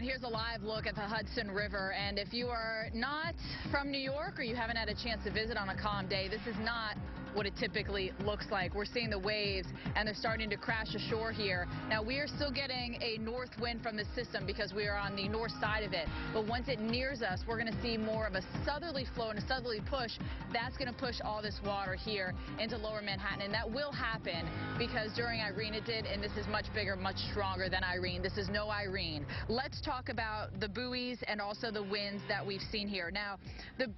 here's a live look at the Hudson River, and if you are not from New York or you haven't had a chance to visit on a calm day, this is not what it typically looks like. We're seeing the waves, and they're starting to crash ashore here. Now, we are still getting a north wind from the system because we are on the north side of it, but once it nears us, we're going to see more of a southerly flow and a southerly push. That's going to push all this water here into lower Manhattan, and that will happen because during Irene it did, and this is much bigger, much stronger than Irene. This is no Irene. Let's talk about the buoys and also the winds that we've seen here. Now, the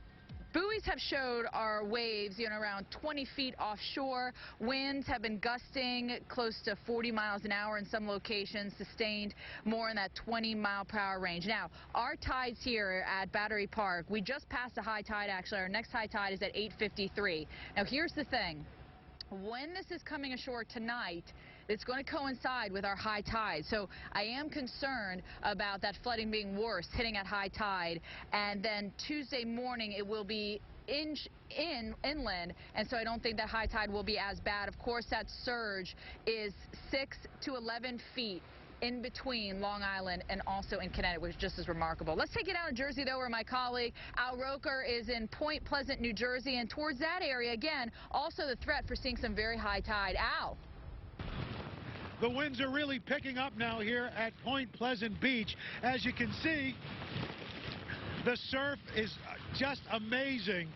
buoys have showed our waves, around 20 feet offshore. Winds have been gusting close to 40 miles an hour in some locations, sustained more in that 20-mile-per-hour range. Now, our tides here at Battery Park, we just passed a high tide, actually. Our next high tide is at 8:53. Now, here's the thing. When this is coming ashore tonight, it's going to coincide with our high tide. So I am concerned about that flooding being worse, hitting at high tide. And then Tuesday morning, it will be inland, and so I don't think that high tide will be as bad. Of course, that surge is 6 to 11 feet in between Long Island and also in Connecticut, which is just as remarkable. Let's take it out of Jersey, though, where my colleague Al Roker is in Point Pleasant, New Jersey, and towards that area, again, also the threat for seeing some very high tide. Al. The winds are really picking up now here at Point Pleasant Beach. As you can see, the surf is just amazing.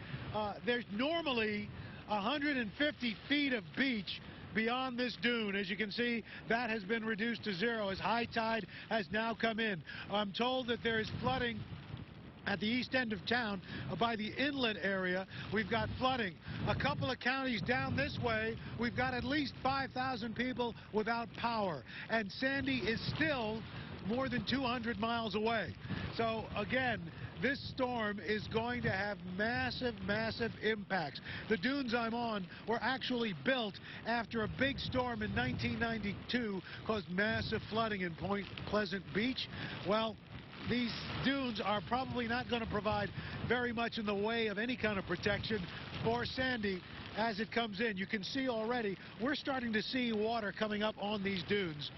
There's normally 150 feet of beach beyond this dune. As you can see, that has been reduced to zero as high tide has now come in. I'm told that there is flooding at the east end of town by the inlet area. We've got flooding. A couple of counties down this way, we've got at least 5,000 people without power. And Sandy is still more than 200 miles away. So again, this storm is going to have massive, massive impacts. The dunes I'm on were actually built after a big storm in 1992 caused massive flooding in Point Pleasant Beach. Well, these dunes are probably not going to provide very much in the way of any kind of protection for Sandy as it comes in. You can see already we're starting to see water coming up on these dunes,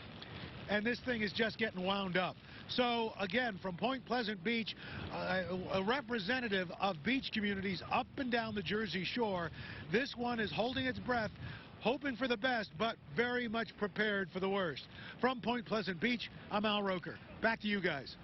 and this thing is just getting wound up. So again, from Point Pleasant Beach, a representative of beach communities up and down the Jersey Shore, this one is holding its breath, hoping for the best, but very much prepared for the worst. From Point Pleasant Beach, I'm Al Roker. Back to you guys.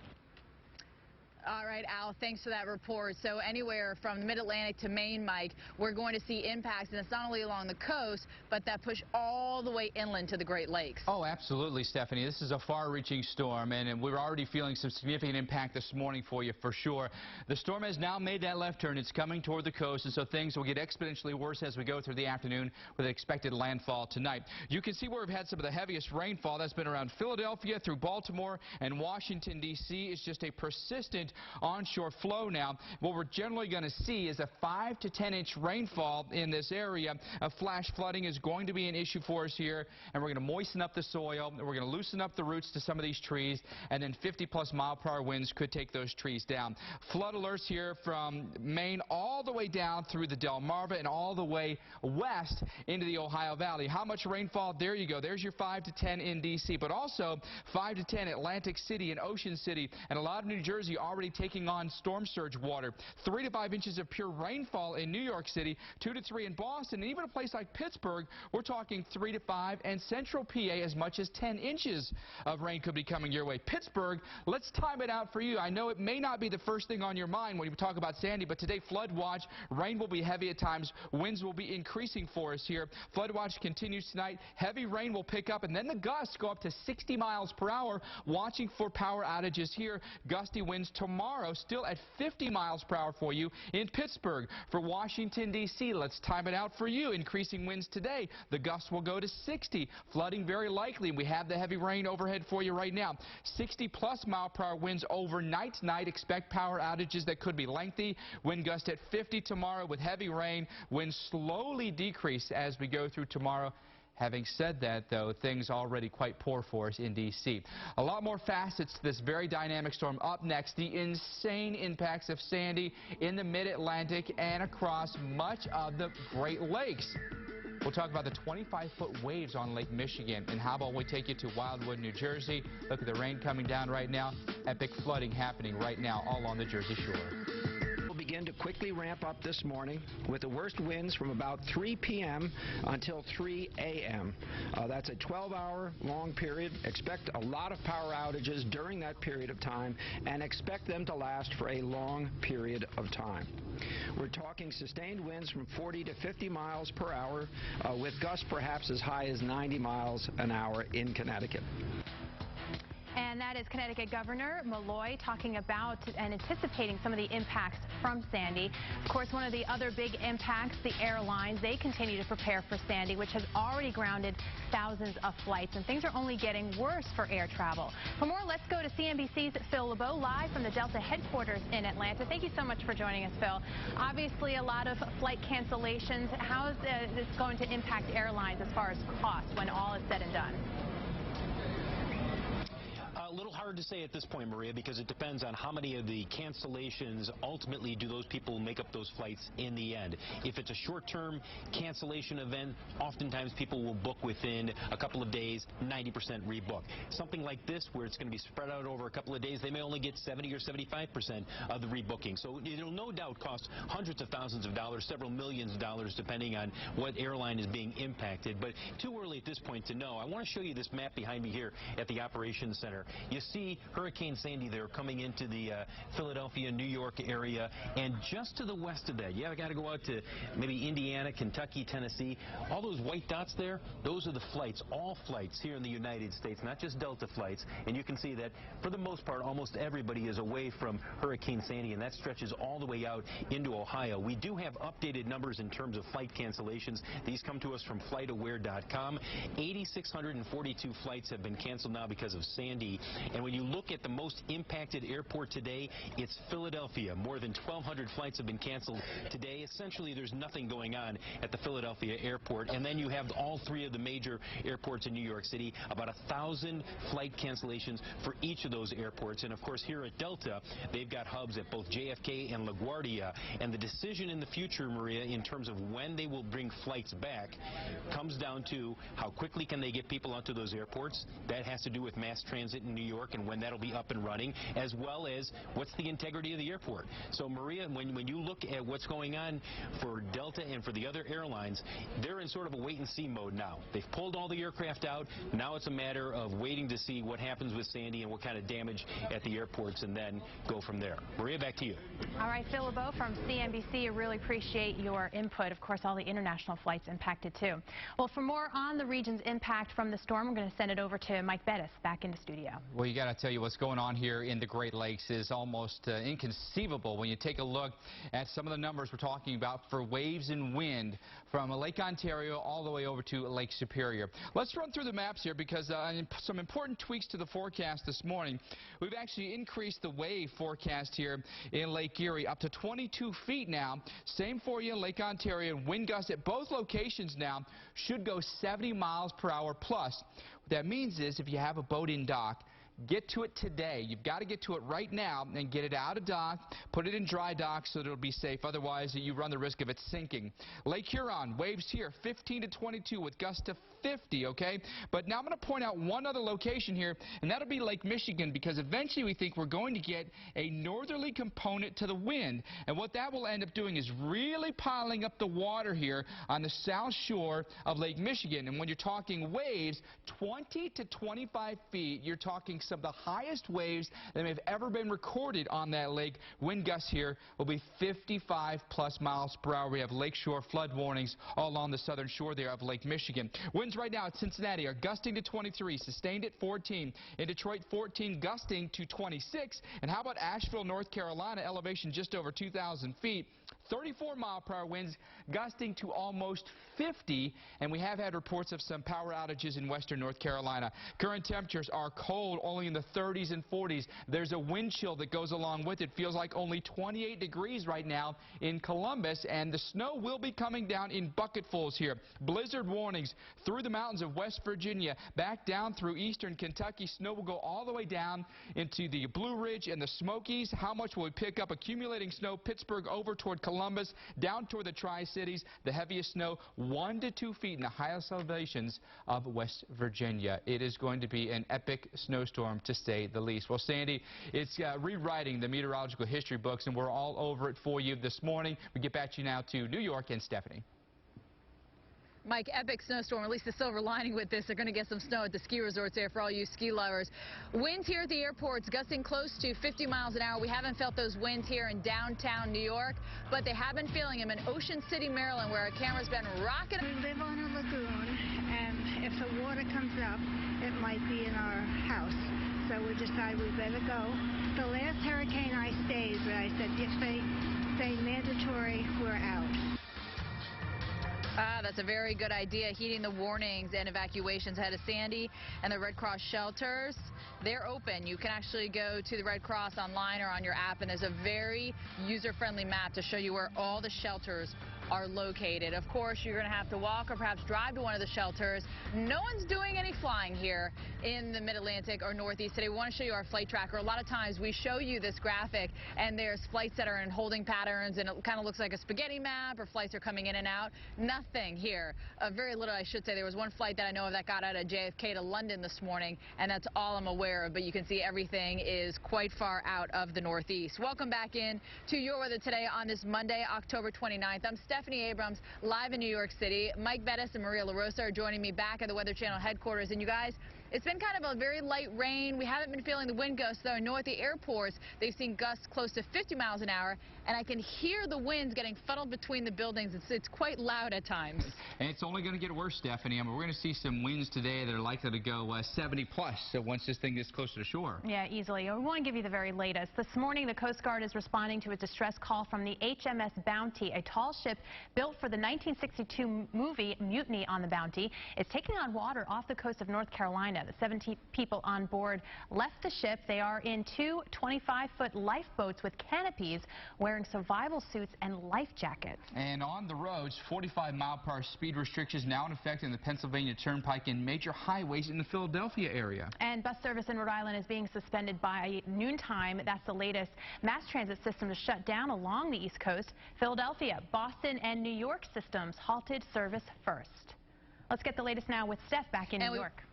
All right, Al, thanks for that report. So anywhere from the Mid-Atlantic to Maine, Mike, we're going to see impacts, and it's not only along the coast, but that push all the way inland to the Great Lakes. Oh, absolutely, Stephanie. This is a far-reaching storm, and we're already feeling some significant impact this morning for you, for sure. The storm has now made that left turn. It's coming toward the coast, and so things will get exponentially worse as we go through the afternoon with expected landfall tonight. You can see where we've had some of the heaviest rainfall. That's been around Philadelphia through Baltimore and Washington, D.C. It's just a persistent onshore flow now. What we're generally going to see is a 5 to 10 inch rainfall in this area. Flash flooding is going to be an issue for us here, and we're going to moisten up the soil, and we're going to loosen up the roots to some of these trees, and then 50+ mile-per-hour winds could take those trees down. Flood alerts here from Maine all the way down through the Delmarva and all the way west into the Ohio Valley. How much rainfall? There you go. There's your 5 to 10 in D.C., but also 5 to 10 Atlantic City and Ocean City, and a lot of New Jersey already taking on storm surge water. 3 to 5 inches of pure rainfall in New York City, 2 to 3 in Boston, and even a place like Pittsburgh, we're talking 3 to 5, and central PA as much as 10 inches of rain could be coming your way. Pittsburgh, let's time it out for you. I know it may not be the first thing on your mind when you talk about Sandy, but today flood watch. Rain will be heavy at times. Winds will be increasing for us here. Flood watch continues tonight. Heavy rain will pick up, and then the gusts go up to 60 miles per hour. Watching for power outages here. Gusty winds tomorrow, still at 50 miles per hour for you in Pittsburgh. For Washington, D.C., let's time it out for you. Increasing winds today. The gusts will go to 60. Flooding very likely. We have the heavy rain overhead for you right now. 60+ mile-per-hour winds overnight tonight. Expect power outages that could be lengthy. Wind gust at 50 tomorrow with heavy rain. Winds slowly decrease as we go through tomorrow. Having said that, though, things already quite poor for us in D.C. A lot more facets to this very dynamic storm. Up next, the insane impacts of Sandy in the Mid-Atlantic and across much of the Great Lakes. We'll talk about the 25-foot waves on Lake Michigan. And how about we take you to Wildwood, New Jersey. Look at the rain coming down right now. Epic flooding happening right now all on the Jersey Shore. Begin to quickly ramp up this morning with the worst winds from about 3 p.m. until 3 a.m. That's a 12-hour long period. Expect a lot of power outages during that period of time and expect them to last for a long period of time. We're talking sustained winds from 40 to 50 miles per hour with gusts perhaps as high as 90 miles an hour in Connecticut. And that is Connecticut Governor Malloy talking about and anticipating some of the impacts from Sandy. Of course, one of the other big impacts, the airlines, they continue to prepare for Sandy, which has already grounded thousands of flights. And things are only getting worse for air travel. For more, let's go to CNBC's Phil LeBeau live from the Delta headquarters in Atlanta. Thank you so much for joining us, Phil. Obviously, a lot of flight cancellations. How is this going to impact airlines as far as costs when all is said and done? A little hard to say at this point, Maria, because it depends on how many of the cancellations ultimately do those people make up those flights in the end. If it's a short-term cancellation event, oftentimes people will book within a couple of days, 90% rebook. Something like this, where it's going to be spread out over a couple of days, they may only get 70 or 75% of the rebooking. So it'll no doubt cost hundreds of thousands of dollars, several millions of dollars, depending on what airline is being impacted. But too early at this point to know. I want to show you this map behind me here at the Operations Center. You see Hurricane Sandy there coming into the Philadelphia, New York area, and just to the west of that, I got to go out to maybe Indiana, Kentucky, Tennessee. All those white dots there, those are the flights, all flights here in the United States, not just Delta flights. And you can see that for the most part, almost everybody is away from Hurricane Sandy, and that stretches all the way out into Ohio. We do have updated numbers in terms of flight cancellations. These come to us from FlightAware.com. 8,642 flights have been canceled now because of Sandy. And when you look at the most impacted airport today, it's Philadelphia. More than 1,200 flights have been canceled today. Essentially, there's nothing going on at the Philadelphia airport. And then you have all three of the major airports in New York City, about 1,000 flight cancellations for each of those airports. And, of course, here at Delta, they've got hubs at both JFK and LaGuardia. And the decision in the future, Maria, in terms of when they will bring flights back, comes down to how quickly can they get people onto those airports. That has to do with mass transit in New York and when that'll be up and running, as well as what's the integrity of the airport. So, Maria, when you look at what's going on for Delta and for the other airlines, they're in sort of a wait-and-see mode now. They've pulled all the aircraft out. Now it's a matter of waiting to see what happens with Sandy and what kind of damage at the airports, and then go from there. Maria, back to you. All right, Phil LeBeau from CNBC. I really appreciate your input. Of course, all the international flights impacted, too. Well, for more on the region's impact from the storm, we're going to send it over to Mike Bettis back into studio. Well, you got to tell you, what's going on here in the Great Lakes is almost inconceivable when you take a look at some of the numbers we're talking about for waves and wind from Lake Ontario all the way over to Lake Superior. Let's run through the maps here because some important tweaks to the forecast this morning. We've actually increased the wave forecast here in Lake Erie up to 22 feet now. Same for you in Lake Ontario. Wind gusts at both locations now should go 70 miles per hour plus. What that means is if you have a boat in dock, get to it today. You've got to get to it right now and get it out of dock, put it in dry dock so that it'll be safe. Otherwise, you run the risk of it sinking. Lake Huron, waves here, 15 to 22 with gusts to 50, okay? But now I'm going to point out one other location here, and that'll be Lake Michigan, because eventually we think we're going to get a northerly component to the wind. And what that will end up doing is really piling up the water here on the south shore of Lake Michigan. And when you're talking waves, 20 to 25 feet, you're talking some of the highest waves that have ever been recorded on that lake. Wind gusts here will be 55 plus miles per hour. We have lakeshore flood warnings all along the southern shore there of Lake Michigan. Winds right now at Cincinnati are gusting to 23, sustained at 14. In Detroit, 14, gusting to 26. And how about Asheville, North Carolina, elevation just over 2,000 feet. 34-mile-per-hour winds gusting to almost 50, and we have had reports of some power outages in western North Carolina. Current temperatures are cold, only in the 30s and 40s. There's a wind chill that goes along with it. Feels like only 28 degrees right now in Columbus, and the snow will be coming down in bucketfuls here. Blizzard warnings through the mountains of West Virginia, back down through eastern Kentucky. Snow will go all the way down into the Blue Ridge and the Smokies. How much will we pick up? Accumulating snow, Pittsburgh over toward Columbus. Columbus down toward the Tri-Cities. The heaviest snow 1 to 2 feet in the highest elevations of West Virginia. It is going to be an epic snowstorm, to say the least. Well, Sandy, it's rewriting the meteorological history books, and we're all over it for you this morning. We get back to you now to New York and Stephanie. Mike, epic snowstorm, at least the silver lining with this. They're going to get some snow at the ski resorts there for all you ski lovers. Winds here at the airports gusting close to 50 miles an hour. We haven't felt those winds here in downtown New York, but they have been feeling them in Ocean City, Maryland, where our camera's been rocking. We live on a lagoon, and if the water comes up, it might be in our house. So we decided we better go. The last hurricane I stayed, but I said if they say mandatory, we're out. That's a very good idea, heeding the warnings and evacuations ahead of Sandy. And the Red Cross shelters, they're open. You can actually go to the Red Cross online or on your app, and there's a very user-friendly map to show you where all the shelters are located. Of course, you're going to have to walk or perhaps drive to one of the shelters. No one's doing any flying here in the Mid-Atlantic or Northeast today. We want to show you our flight tracker. A lot of times we show you this graphic, and there's flights that are in holding patterns, and it kind of looks like a spaghetti map, or flights are coming in and out. Nothing here. Very little, I should say. There was one flight that I know of that got out of JFK to London this morning, and that's all I'm aware of. But you can see everything is quite far out of the Northeast. Welcome back in to your weather today on this Monday, October 29th. I'm Stephanie Abrams, live in New York City. Mike Bettis and Maria LaRosa are joining me back at the Weather Channel headquarters. And you guys, it's been kind of a very light rain. We haven't been feeling the wind gusts, though. North at the airports, they've seen gusts close to 50 miles an hour, and I can hear the winds getting funneled between the buildings. It's quite loud at times. And it's only going to get worse, Stephanie. I mean, we're going to see some winds today that are likely to go 70 plus once this thing gets closer to shore. Yeah, easily. We want to give you the very latest. This morning, the Coast Guard is responding to a distress call from the HMS Bounty, a tall ship built for the 1962 movie Mutiny on the Bounty. It's taking on water off the coast of North Carolina. The 17 people on board left the ship. They are in 2 25-foot lifeboats with canopies, wearing survival suits and life jackets. And on the roads, 45-mile-per-hour speed restrictions now in effect in the Pennsylvania Turnpike and major highways in the Philadelphia area. And bus service in Rhode Island is being suspended by noontime. That's the latest. Mass transit system is shut down along the East Coast. Philadelphia, Boston, and New York systems halted service first. Let's get the latest now with Steph back in New York.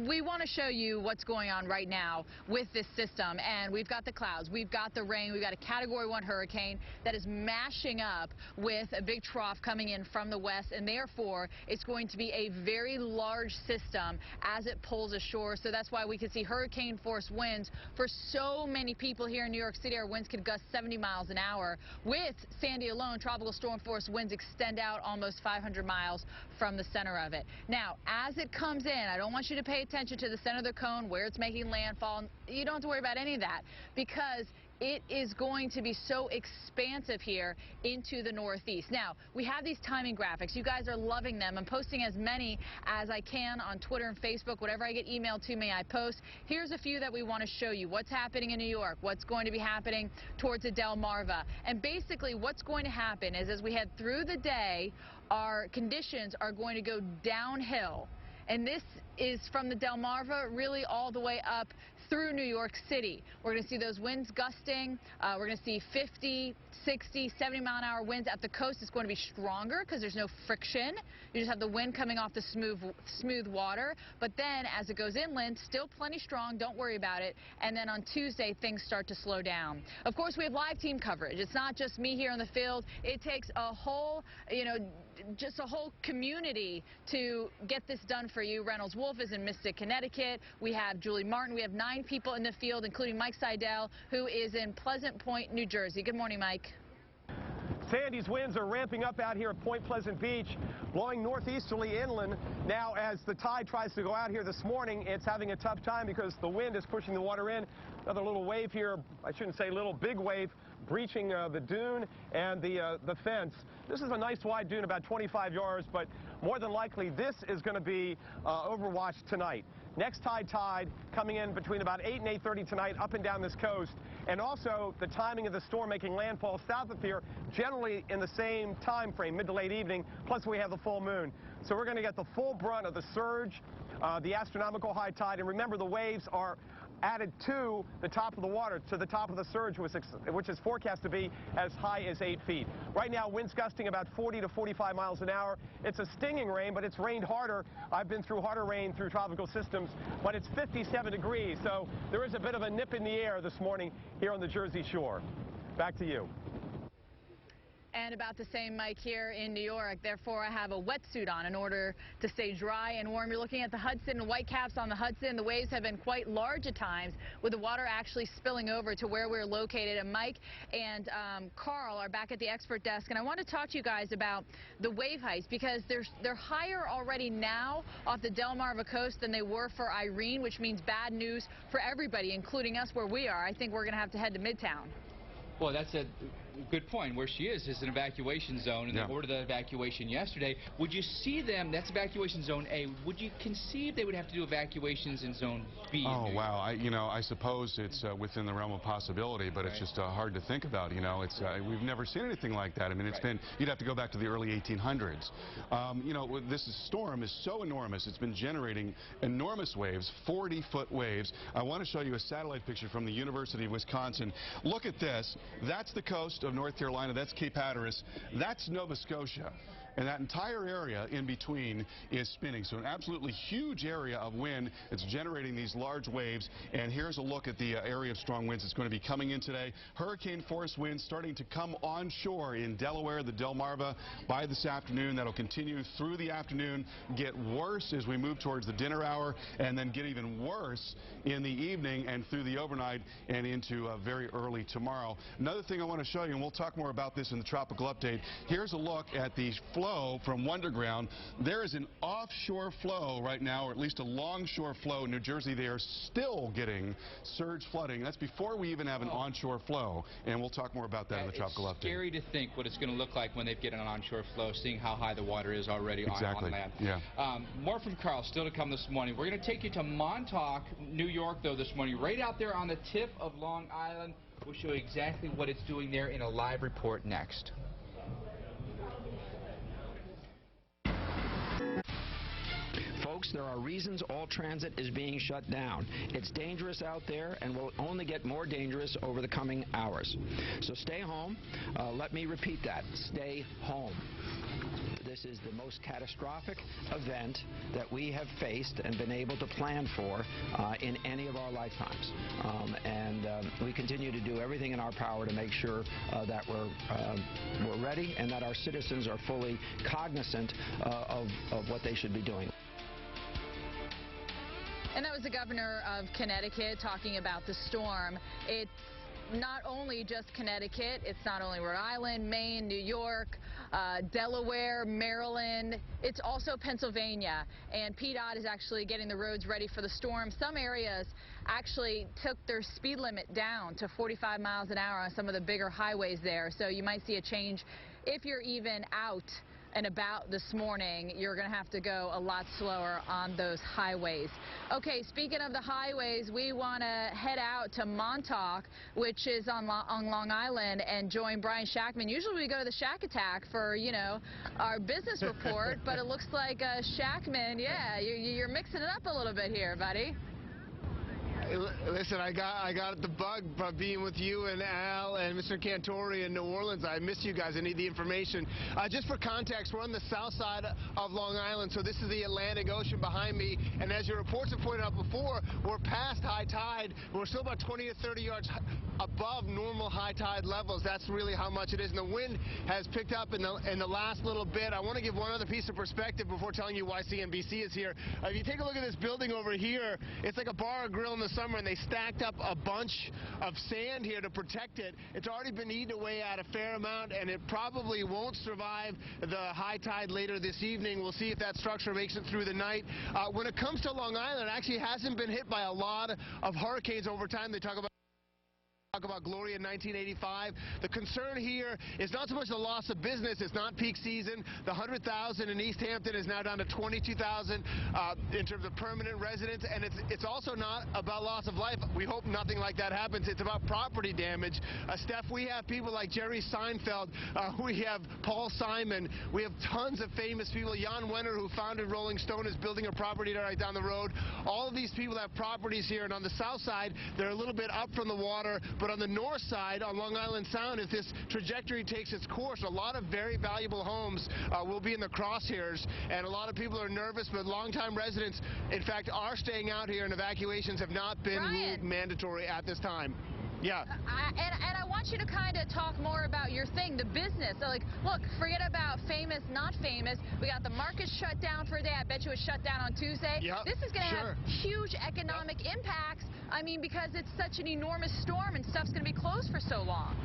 We want to show you what's going on right now with this system, and we've got the clouds, we've got the rain, we've got a Category 1 hurricane that is mashing up with a big trough coming in from the west, and therefore it's going to be a very large system as it pulls ashore. So that's why we could see hurricane force winds for so many people here in New York City. Our winds could gust 70 miles an hour. With Sandy alone, tropical storm force winds extend out almost 500 miles from the center of it. Now, as it comes in, I don't want you to pay attention to the center of the cone, where it's making landfall. You don't have to worry about any of that, because it is going to be so expansive here into the Northeast. Now, we have these timing graphics. You guys are loving them. I'm posting as many as I can on Twitter and Facebook. Whatever I get emailed to me, I post. Here's a few that we want to show you. What's happening in New York, what's going to be happening towards the Delmarva. And basically what's going to happen is, as we head through the day, our conditions are going to go downhill. And this is from the Delmarva really all the way up through New York City. We're going to see those winds gusting. We're going to see 50, 60, 70-mile-an-hour winds. At the coast, it's going to be stronger because there's no friction. You just have the wind coming off the smooth water. But then as it goes inland, still plenty strong. Don't worry about it. And then on Tuesday, things start to slow down. Of course, we have live team coverage. It's not just me here in the field. It takes a whole, just a whole community to get this done for you. Reynolds Wolf is in Mystic, Connecticut. We have Julie Martin. We have 9 people in the field, including Mike Seidel, who is in Pleasant Point, New Jersey. Good morning, Mike. Sandy's winds are ramping up out here at Point Pleasant Beach, blowing northeasterly inland. Now, as the tide tries to go out here this morning, it's having a tough time because the wind is pushing the water in. Another little wave here, I shouldn't say little, big wave, breaching the dune and the fence. This is a nice wide dune, about 25 yards, but more than likely this is going to be overwashed tonight. Next tide coming in between about 8 and 8:30 tonight up and down this coast. And also the timing of the storm making landfall south of here, generally in the same time frame, mid to late evening, plus we have the full moon. So we're going to get the full brunt of the surge, the astronomical high tide. And remember, the waves are added to the top of the water, to the top of the surge, which is forecast to be as high as 8 feet. Right now, winds gusting about 40 to 45 miles an hour. It's a stinging rain, but it's rained harder. I've been through harder rain through tropical systems, but it's 57 degrees, so there is a bit of a nip in the air this morning here on the Jersey Shore. Back to you. And about the same, Mike, here in New York. Therefore, I have a wetsuit on in order to stay dry and warm. You're looking at the Hudson and whitecaps on the Hudson. The waves have been quite large at times, with the water actually spilling over to where we're located. And Mike and Carl are back at the expert desk. And I want to talk to you guys about the wave heights, because they're higher already now off the Delmarva coast than they were for Irene, which means bad news for everybody, including us where we are. I think we're going to have to head to Midtown. Well, that's a good point. Where she is an evacuation zone, and they ordered the evacuation yesterday. Would you see them, that's evacuation zone A, would you conceive they would have to do evacuations in zone B? Oh, wow. I suppose it's within the realm of possibility, but it's just hard to think about. We've never seen anything like that. I mean, you'd have to go back to the early 1800s. This storm is so enormous. It's been generating enormous waves, 40-foot waves. I want to show you a satellite picture from the University of Wisconsin. Look at this. That's the coast of North Carolina. That's Cape Hatteras. That's Nova Scotia. And that entire area in between is spinning. So an absolutely huge area of wind that's generating these large waves. And here's a look at the area of strong winds that's going to be coming in today. Hurricane force winds starting to come onshore in Delaware, the Delmarva, by this afternoon. That'll continue through the afternoon, get worse as we move towards the dinner hour, and then get even worse in the evening and through the overnight and into very early tomorrow. Another thing I want to show you, and we'll talk more about this in the tropical update, here's a look at the flow from Wonderground. There is an offshore flow right now, or at least a longshore flow in New Jersey. They are still getting surge flooding. That's before we even have an onshore flow, and we'll talk more about that in the tropical update. It's scary to think what it's going to look like when they get an onshore flow, seeing how high the water is already on land. Yeah. More from Carl still to come this morning. We're going to take you to Montauk, New York, though, this morning, right out there on the tip of Long Island. We'll show you exactly what it's doing there in a live report next. Folks, there are reasons all transit is being shut down. It's dangerous out there and will only get more dangerous over the coming hours. So stay home. Let me repeat that. Stay home. This is the most catastrophic event that we have faced and been able to plan for in any of our lifetimes. We continue to do everything in our power to make sure that we're ready and that our citizens are fully cognizant of what they should be doing. And that was the governor of Connecticut talking about the storm. It's not only just Connecticut, it's not only Rhode Island, Maine, New York, Delaware, Maryland, it's also Pennsylvania. And PDOT is actually getting the roads ready for the storm. Some areas actually took their speed limit down to 45 miles an hour on some of the bigger highways there. So you might see a change if you're even out and about this morning. You're going to have to go a lot slower on those highways. Okay, speaking of the highways, we want to head out to Montauk, which is on Long Island, and join Brian Shackman. Usually we go to the Shack Attack for, our business report, but it looks like Shackman, yeah, you're mixing it up a little bit here, buddy. Listen, I got the bug by being with you and Al and Mr. Cantori in New Orleans. I miss you guys. I need the information. Just for context, we're on the south side of Long Island, so this is the Atlantic Ocean behind me. And as your reports have pointed out before, we're past high tide. We're still about 20 to 30 yards above normal high tide levels. That's really how much it is. And the wind has picked up in the last little bit. I want to give one other piece of perspective before telling you why CNBC is here. If you take a look at this building over here, it's like a bar or grill in the summer, and they stacked up a bunch of sand here to protect it. It's already been eaten away at a fair amount, and it probably won't survive the high tide later this evening. We'll see if that structure makes it through the night. When it comes to Long Island, it actually hasn't been hit by a lot of hurricanes over time. They talk about Talk about Gloria in 1985. The concern here is not so much the loss of business. It's not peak season. The 100,000 in East Hampton is now down to 22,000 in terms of permanent residents, and it's also not about loss of life. We hope nothing like that happens. It's about property damage. Steph, we have people like Jerry Seinfeld. We have Paul Simon. We have tons of famous people. Jan Wenner, who founded Rolling Stone, is building a property right down the road. All of these people have properties here, and on the south side, they're a little bit up from the water. But on the north side, on Long Island Sound, if this trajectory takes its course, a lot of very valuable homes will be in the crosshairs, and a lot of people are nervous, but longtime residents, in fact, are staying out here, and evacuations have not been ruled mandatory at this time. Yeah. And I want you to kind of talk more about your thing, the business. So, like, look, forget about famous, not famous. We got the market shut down for a day. I bet you it shut down on Tuesday. Yep, this is going to have huge economic impacts. I mean, because it's such an enormous storm and stuff's going to be closed for so long.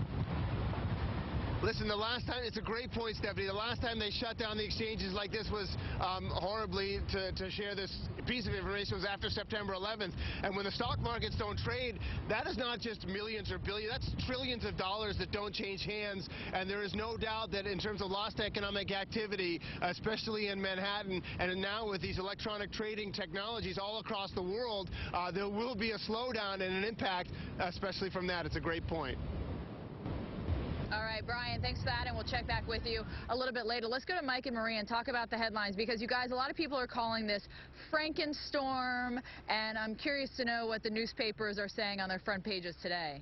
Listen, the last time, it's a great point, Stephanie. The last time they shut down the exchanges like this was horribly, to share this piece of information, was after September 11th. And when the stock markets don't trade, that is not just millions or billions, that's trillions of dollars that don't change hands. And there is no doubt that in terms of lost economic activity, especially in Manhattan, and now with these electronic trading technologies all across the world, there will be a slowdown and an impact, especially from that. It's a great point. All right, Brian, thanks for that, and we'll check back with you a little bit later. Let's go to Mike and Maria and talk about the headlines, because you guys, a lot of people are calling this Frankenstorm, and I'm curious to know what the newspapers are saying on their front pages today.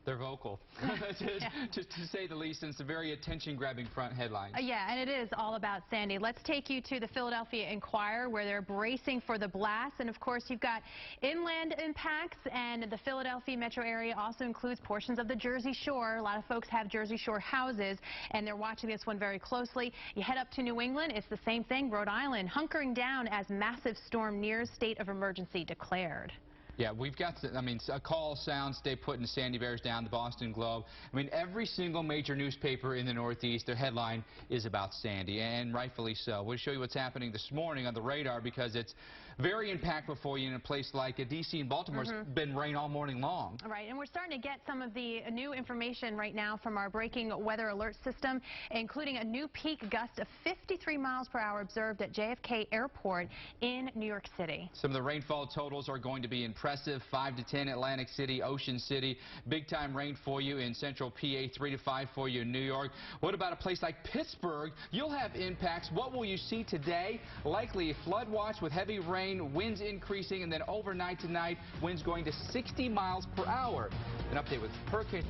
They're vocal, to say the least, and it's a very attention-grabbing front headline. Yeah, and it is all about Sandy. Let's take you to the Philadelphia Inquirer, where they're bracing for the blast. And, of course, you've got inland impacts, and the Philadelphia metro area also includes portions of the Jersey Shore. A lot of folks have Jersey Shore houses, and they're watching this one very closely. You head up to New England, it's the same thing. Rhode Island hunkering down as massive storm nears, state of emergency declared. Yeah, we've got, I mean, a call sounds, stay put, and Sandy bears down. The Boston Globe. I mean, every single major newspaper in the Northeast, their headline is about Sandy, and rightfully so. We'll show you what's happening this morning on the radar, because it's very impactful for you in a place like D.C. and Baltimore. It's been rain all morning long. Right, and we're starting to get some of the new information right now from our breaking weather alert system, including a new peak gust of 53 miles per hour observed at JFK Airport in New York City. Some of the rainfall totals are going to be impressive. 5 to 10 Atlantic City, Ocean City. Big time rain for you in central PA, 3 to 5 for you in New York. What about a place like Pittsburgh? You'll have impacts. What will you see today? Likely a flood watch with heavy rain, winds increasing, and then overnight tonight, winds going to 60 miles per hour. An update with Hurricane.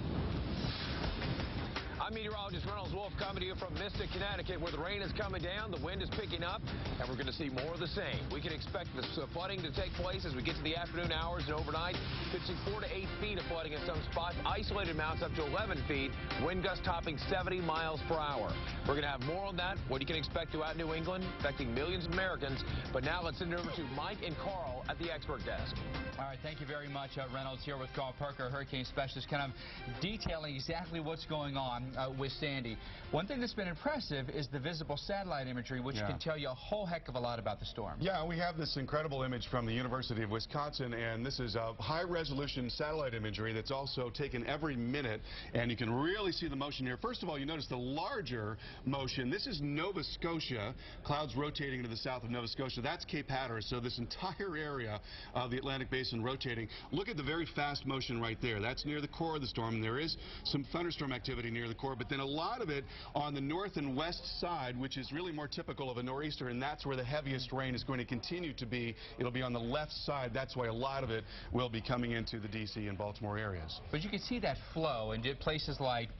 I'm meteorologist Reynolds Wolf coming to you from Mystic, Connecticut, where the rain is coming down, the wind is picking up, and we're going to see more of the same. We can expect this flooding to take place as we get to the afternoon hours and overnight. Could see 4 to 8 feet of flooding in some spots, isolated amounts up to 11 feet, wind gusts topping 70 miles per hour. We're going to have more on that, what you can expect throughout New England, affecting millions of Americans. But now let's send it over to Mike and Carl at the expert desk. All right, thank you very much, Reynolds, here with Carl Parker, hurricane specialist, kind of detailing exactly what's going on with Sandy. One thing that's been impressive is the visible satellite imagery, which can tell you a whole heck of a lot about the storm. Yeah, we have this incredible image from the University of Wisconsin, and this is high-resolution satellite imagery that's also taken every minute, and you can really see the motion here. First of all, you notice the larger motion. This is Nova Scotia, clouds rotating to the south of Nova Scotia. That's Cape Hatteras, so this entire area of the Atlantic Basin rotating. Look at the very fast motion right there. That's near the core of the storm, and there is some thunderstorm activity near the core, but then a lot of it on the north and west side, which is really more typical of a nor'easter, and that's where the heaviest rain is going to continue to be. It'll be on the left side. That's why a lot of it will be coming into the D.C. and Baltimore areas. But you can see that flow in places like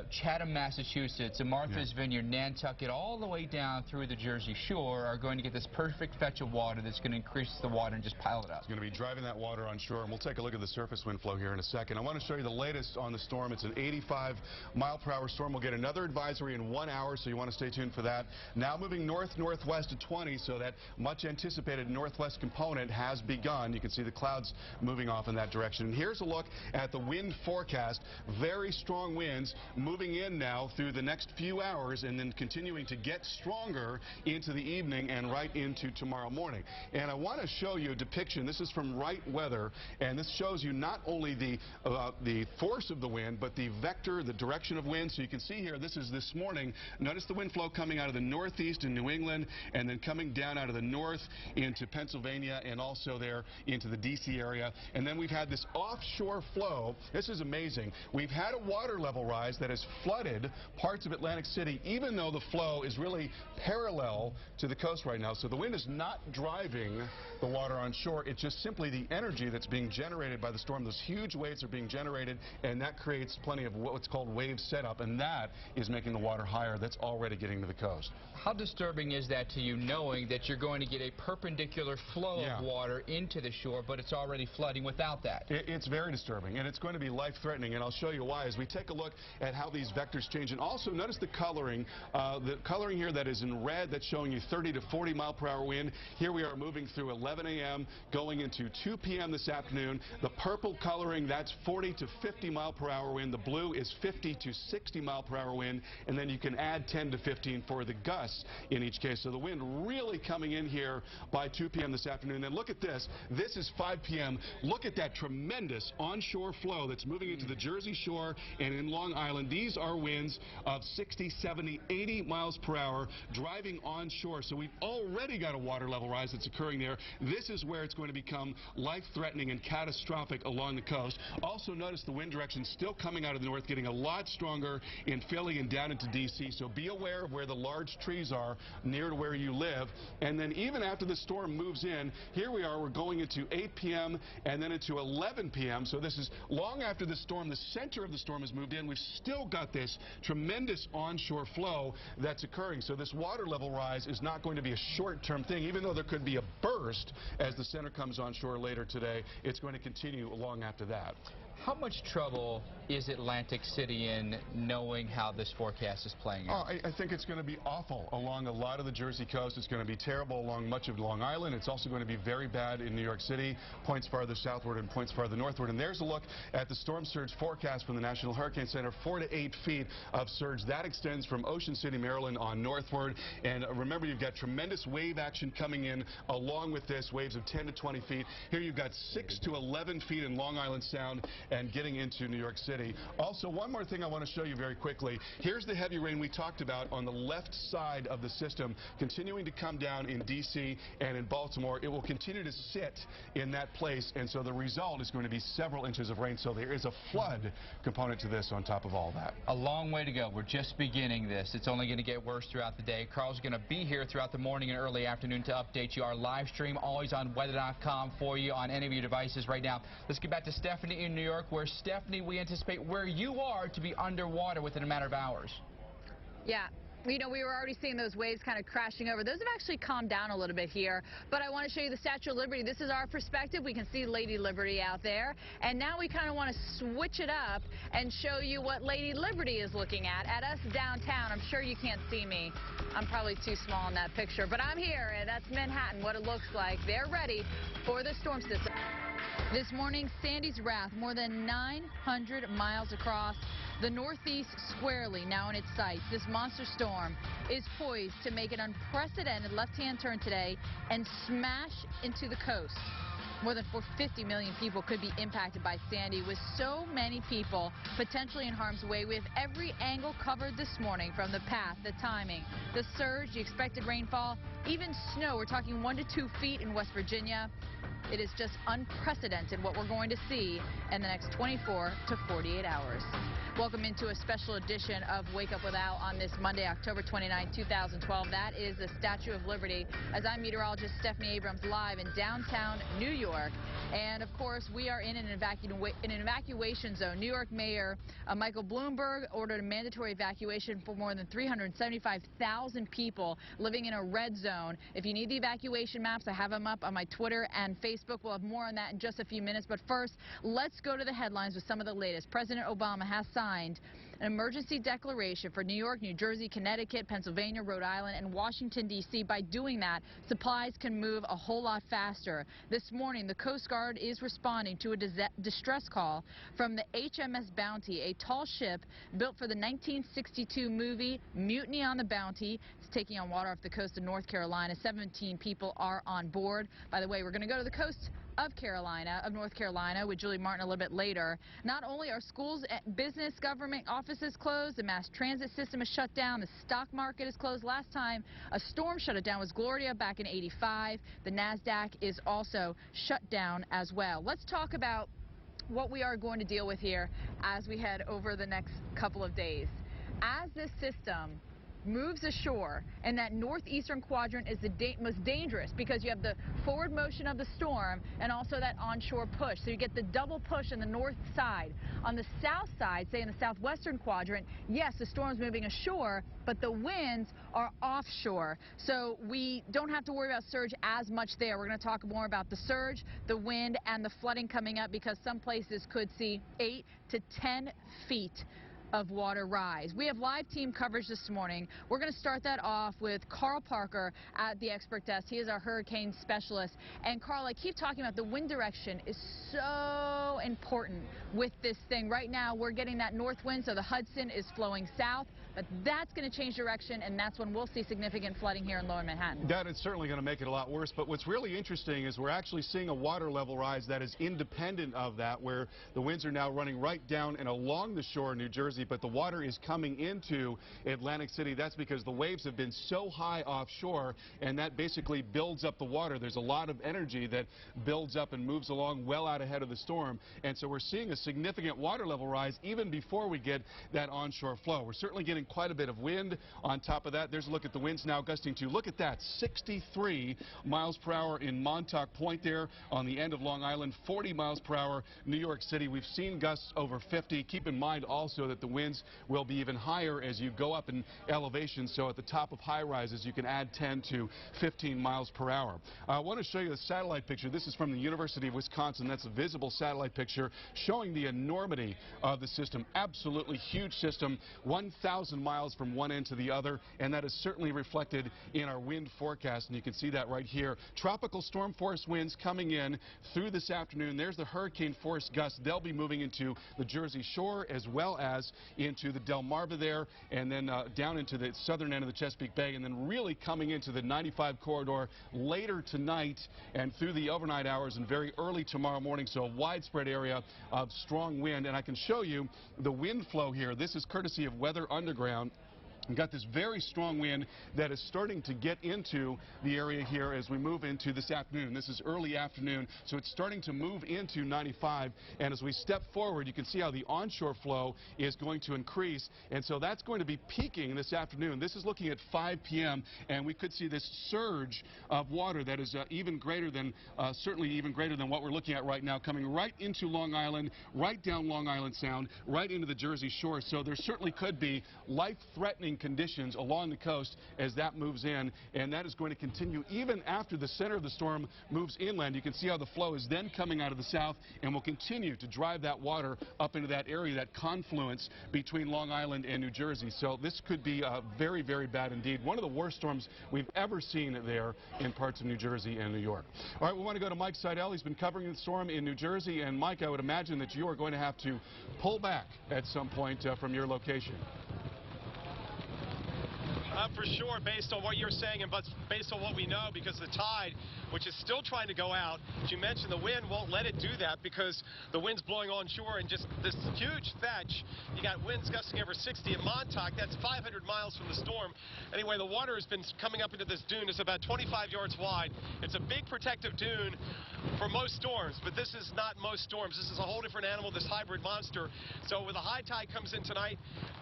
Chatham, Massachusetts, and Martha's Vineyard, Nantucket, all the way down through the Jersey Shore are going to get this perfect fetch of water that's going to increase the water and just pile it up. It's going to be driving that water on shore, and we'll take a look at the surface wind flow here in a second. I want to show you the latest on the storm. It's an 85-mile-per-hour storm. We'll get another advisory in 1 hour, so you want to stay tuned for that. Now moving north-northwest to 20, so that much-anticipated northwest component has begun. You can see the clouds moving off in that direction. And here's a look at the wind forecast. Very strong winds moving in now through the next few hours and then continuing to get stronger into the evening and right into tomorrow morning. And I want to show you a depiction. This is from Right Weather, and this shows you not only the force of the wind, but the vector, the direction of wind. So you can see here, this is this morning. Notice the wind flow coming out of the northeast in New England and then coming down out of the north into Pennsylvania and also there into the D.C. area. And then we've had this offshore flow. This is amazing. We've had a water level rise that has flooded parts of Atlantic City, even though the flow is really parallel to the coast right now. So the wind is not driving the water on shore. It's just simply the energy that's being generated by the storm. Those huge waves are being generated, and that creates plenty of what's called wave setup, and that is making the water higher. That's already getting to the coast. How disturbing is that to you, knowing that you're going to get a perpendicular flow of water into the shore, but it's already flooding without that? It's very disturbing, and it's going to be life-threatening, and I'll show you why as we take a look at how these vectors change. And also notice the coloring here that is in red, that's showing you 30 to 40 mile per hour wind. Here we are moving through 11 a.m. going into 2 p.m. this afternoon. The purple coloring, that's 40 to 50 mile per hour wind. The blue is 50 to 60 mile per hour wind, and then you can add 10 to 15 for the gusts in each case. So the wind really coming in here by 2 p.m. this afternoon. And look at this. This is 5 p.m. Look at that tremendous onshore flow that's moving into the Jersey Shore and in Long Island. These are winds of 60, 70, 80 miles per hour driving onshore. So we've already got a water level rise that's occurring there. This is where it's going to become life-threatening and catastrophic along the coast. Also notice the wind direction still coming out of the north, getting a lot stronger in Philly and down into D.C. So be aware of where the large trees are near to where you live. And then even after the storm moves in, here we are, we're going into 8 p.m. and then into 11 p.m. So this is long after the storm, the center of the storm has moved in. We've still got this tremendous onshore flow that's occurring. So this water level rise is not going to be a short-term thing. Even though there could be a burst as the center comes onshore later today, it's going to continue long after that. How much trouble is Atlantic City in, knowing how this forecast is playing out? I think it's going to be awful along a lot of the Jersey coast. It's going to be terrible along much of Long Island. It's also going to be very bad in New York City, points farther southward and points farther northward. And there's a look at the storm surge forecast from the National Hurricane Center. 4 to 8 feet of surge. That extends from Ocean City, Maryland on northward. And remember, you've got tremendous wave action coming in along with this, waves of 10 to 20 feet. Here you've got 6 to 11 feet in Long Island Sound and getting into New York City. Also, one more thing I want to show you very quickly. Here's the heavy rain we talked about on the left side of the system, continuing to come down in D.C. and in Baltimore. It will continue to sit in that place, and so the result is going to be several inches of rain. So there is a flood component to this on top of all that. A long way to go. We're just beginning this. It's only going to get worse throughout the day. Carl's going to be here throughout the morning and early afternoon to update you. Our live stream always on weather.com for you on any of your devices right now. Let's get back to Stephanie in New York, where Stephanie, we anticipate where you are to be underwater within a matter of hours. Yeah. You know, we were already seeing those waves kind of crashing over. Those have actually calmed down a little bit here. But I want to show you the Statue of Liberty. This is our perspective. We can see Lady Liberty out there. And now we kind of want to switch it up and show you what Lady Liberty is looking at us downtown. I'm sure you can't see me. I'm probably too small in that picture. But I'm here, and that's Manhattan, what it looks like. They're ready for the storm system. This morning, Sandy's wrath, more than 900 miles across. The Northeast squarely now in its sights. This monster storm is poised to make an unprecedented left-hand turn today and smash into the coast. More than 450 million people could be impacted by Sandy, with so many people potentially in harm's way. We have every angle covered this morning, from the path, the timing, the surge, the expected rainfall, even snow. We're talking 1 to 2 feet in West Virginia. It is just unprecedented what we're going to see in the next 24 to 48 hours. Welcome into a special edition of Wake Up With Al on this Monday, October 29, 2012. That is the Statue of Liberty, as I'm meteorologist Stephanie Abrams live in downtown New York. And, of course, we are in an evacuation zone. New York Mayor Michael Bloomberg ordered a mandatory evacuation for more than 375,000 people living in a red zone. If you need the evacuation maps, I have them up on my Twitter and Facebook. We'll have more on that in just a few minutes. But first, let's go to the headlines with some of the latest. President Obama has signed an emergency declaration for New York, New Jersey, Connecticut, Pennsylvania, Rhode Island, and Washington, D.C. By doing that, supplies can move a whole lot faster. This morning, the Coast Guard is responding to a distress call from the HMS Bounty, a tall ship built for the 1962 movie Mutiny on the Bounty. It's taking on water off the coast of North Carolina. 17 people are on board. By the way, we're going to go to the coast of North Carolina with Julie Martin a little bit later. Not only are schools, business, government offices closed, the mass transit system is shut down, the stock market is closed. Last time a storm shut it down was Gloria back in '85. The NASDAQ is also shut down as well. Let's talk about what we are going to deal with here as we head over the next couple of days. As this system moves ashore, and that northeastern quadrant is the most dangerous because you have the forward motion of the storm and also that onshore push. So you get the double push on the north side. On the south side, say in the southwestern quadrant, yes, the storm's moving ashore, but the winds are offshore. So we don't have to worry about surge as much there. We're going to talk more about the surge, the wind, and the flooding coming up because some places could see 8 to 10 feet of water rise. We have live team coverage this morning. We're going to start that off with Carl Parker at the expert desk. He is our hurricane specialist. And Carl, I keep talking about the wind direction is so important with this thing. Right now, we're getting that north wind, so the Hudson is flowing south, but that's going to change direction, and that's when we'll see significant flooding here in lower Manhattan. That is certainly going to make it a lot worse, but what's really interesting is we're actually seeing a water level rise that is independent of that, where the winds are now running right down and along the shore of New Jersey, but the water is coming into Atlantic City. That's because the waves have been so high offshore, and that basically builds up the water. There's a lot of energy that builds up and moves along well out ahead of the storm, and so we're seeing a significant water level rise even before we get that onshore flow. We're certainly getting quite a bit of wind. On top of that, there's a look at the winds now gusting to, look at that, 63 miles per hour in Montauk Point there on the end of Long Island, 40 miles per hour New York City. We've seen gusts over 50. Keep in mind also that the winds will be even higher as you go up in elevation, so at the top of high rises you can add 10 to 15 miles per hour. I want to show you a satellite picture. This is from the University of Wisconsin. That's a visible satellite picture showing the enormity of the system. Absolutely huge system, 1,000 miles from one end to the other, and that is certainly reflected in our wind forecast, and you can see that right here. Tropical storm force winds coming in through this afternoon. There's the hurricane force gusts. They'll be moving into the Jersey Shore as well as into the Delmarva there, and then down into the southern end of the Chesapeake Bay, and then really coming into the 95 corridor later tonight and through the overnight hours and very early tomorrow morning. So a widespread area of strong wind, and I can show you the wind flow here. This is courtesy of Weather Underground. We've got this very strong wind that is starting to get into the area here as we move into this afternoon. This is early afternoon, so it's starting to move into 95. And as we step forward, you can see how the onshore flow is going to increase. And so that's going to be peaking this afternoon. This is looking at 5 p.m. and we could see this surge of water that is even greater than, certainly even greater than what we're looking at right now, coming right into Long Island, right down Long Island Sound, right into the Jersey Shore. So there certainly could be life-threatening conditions along the coast as that moves in, and that is going to continue even after the center of the storm moves inland. You can see how the flow is then coming out of the south and will continue to drive that water up into that area, that confluence between Long Island and New Jersey. So this could be very, very bad indeed. One of the worst storms we've ever seen there in parts of New Jersey and New York. All right, we want to go to Mike Seidel. He's been covering the storm in New Jersey, and Mike, I would imagine that you are going to have to pull back at some point from your location. For sure, based on what you're saying and based on what we know, because the tide, which is still trying to go out, as you mentioned, the wind won't let it do that because the wind's blowing onshore and just this huge fetch. You got winds gusting over 60 in Montauk. That's 500 miles from the storm. Anyway, the water has been coming up into this dune. It's about 25 yards wide. It's a big protective dune for most storms, but this is not most storms. This is a whole different animal, this hybrid monster. So when the high tide comes in tonight,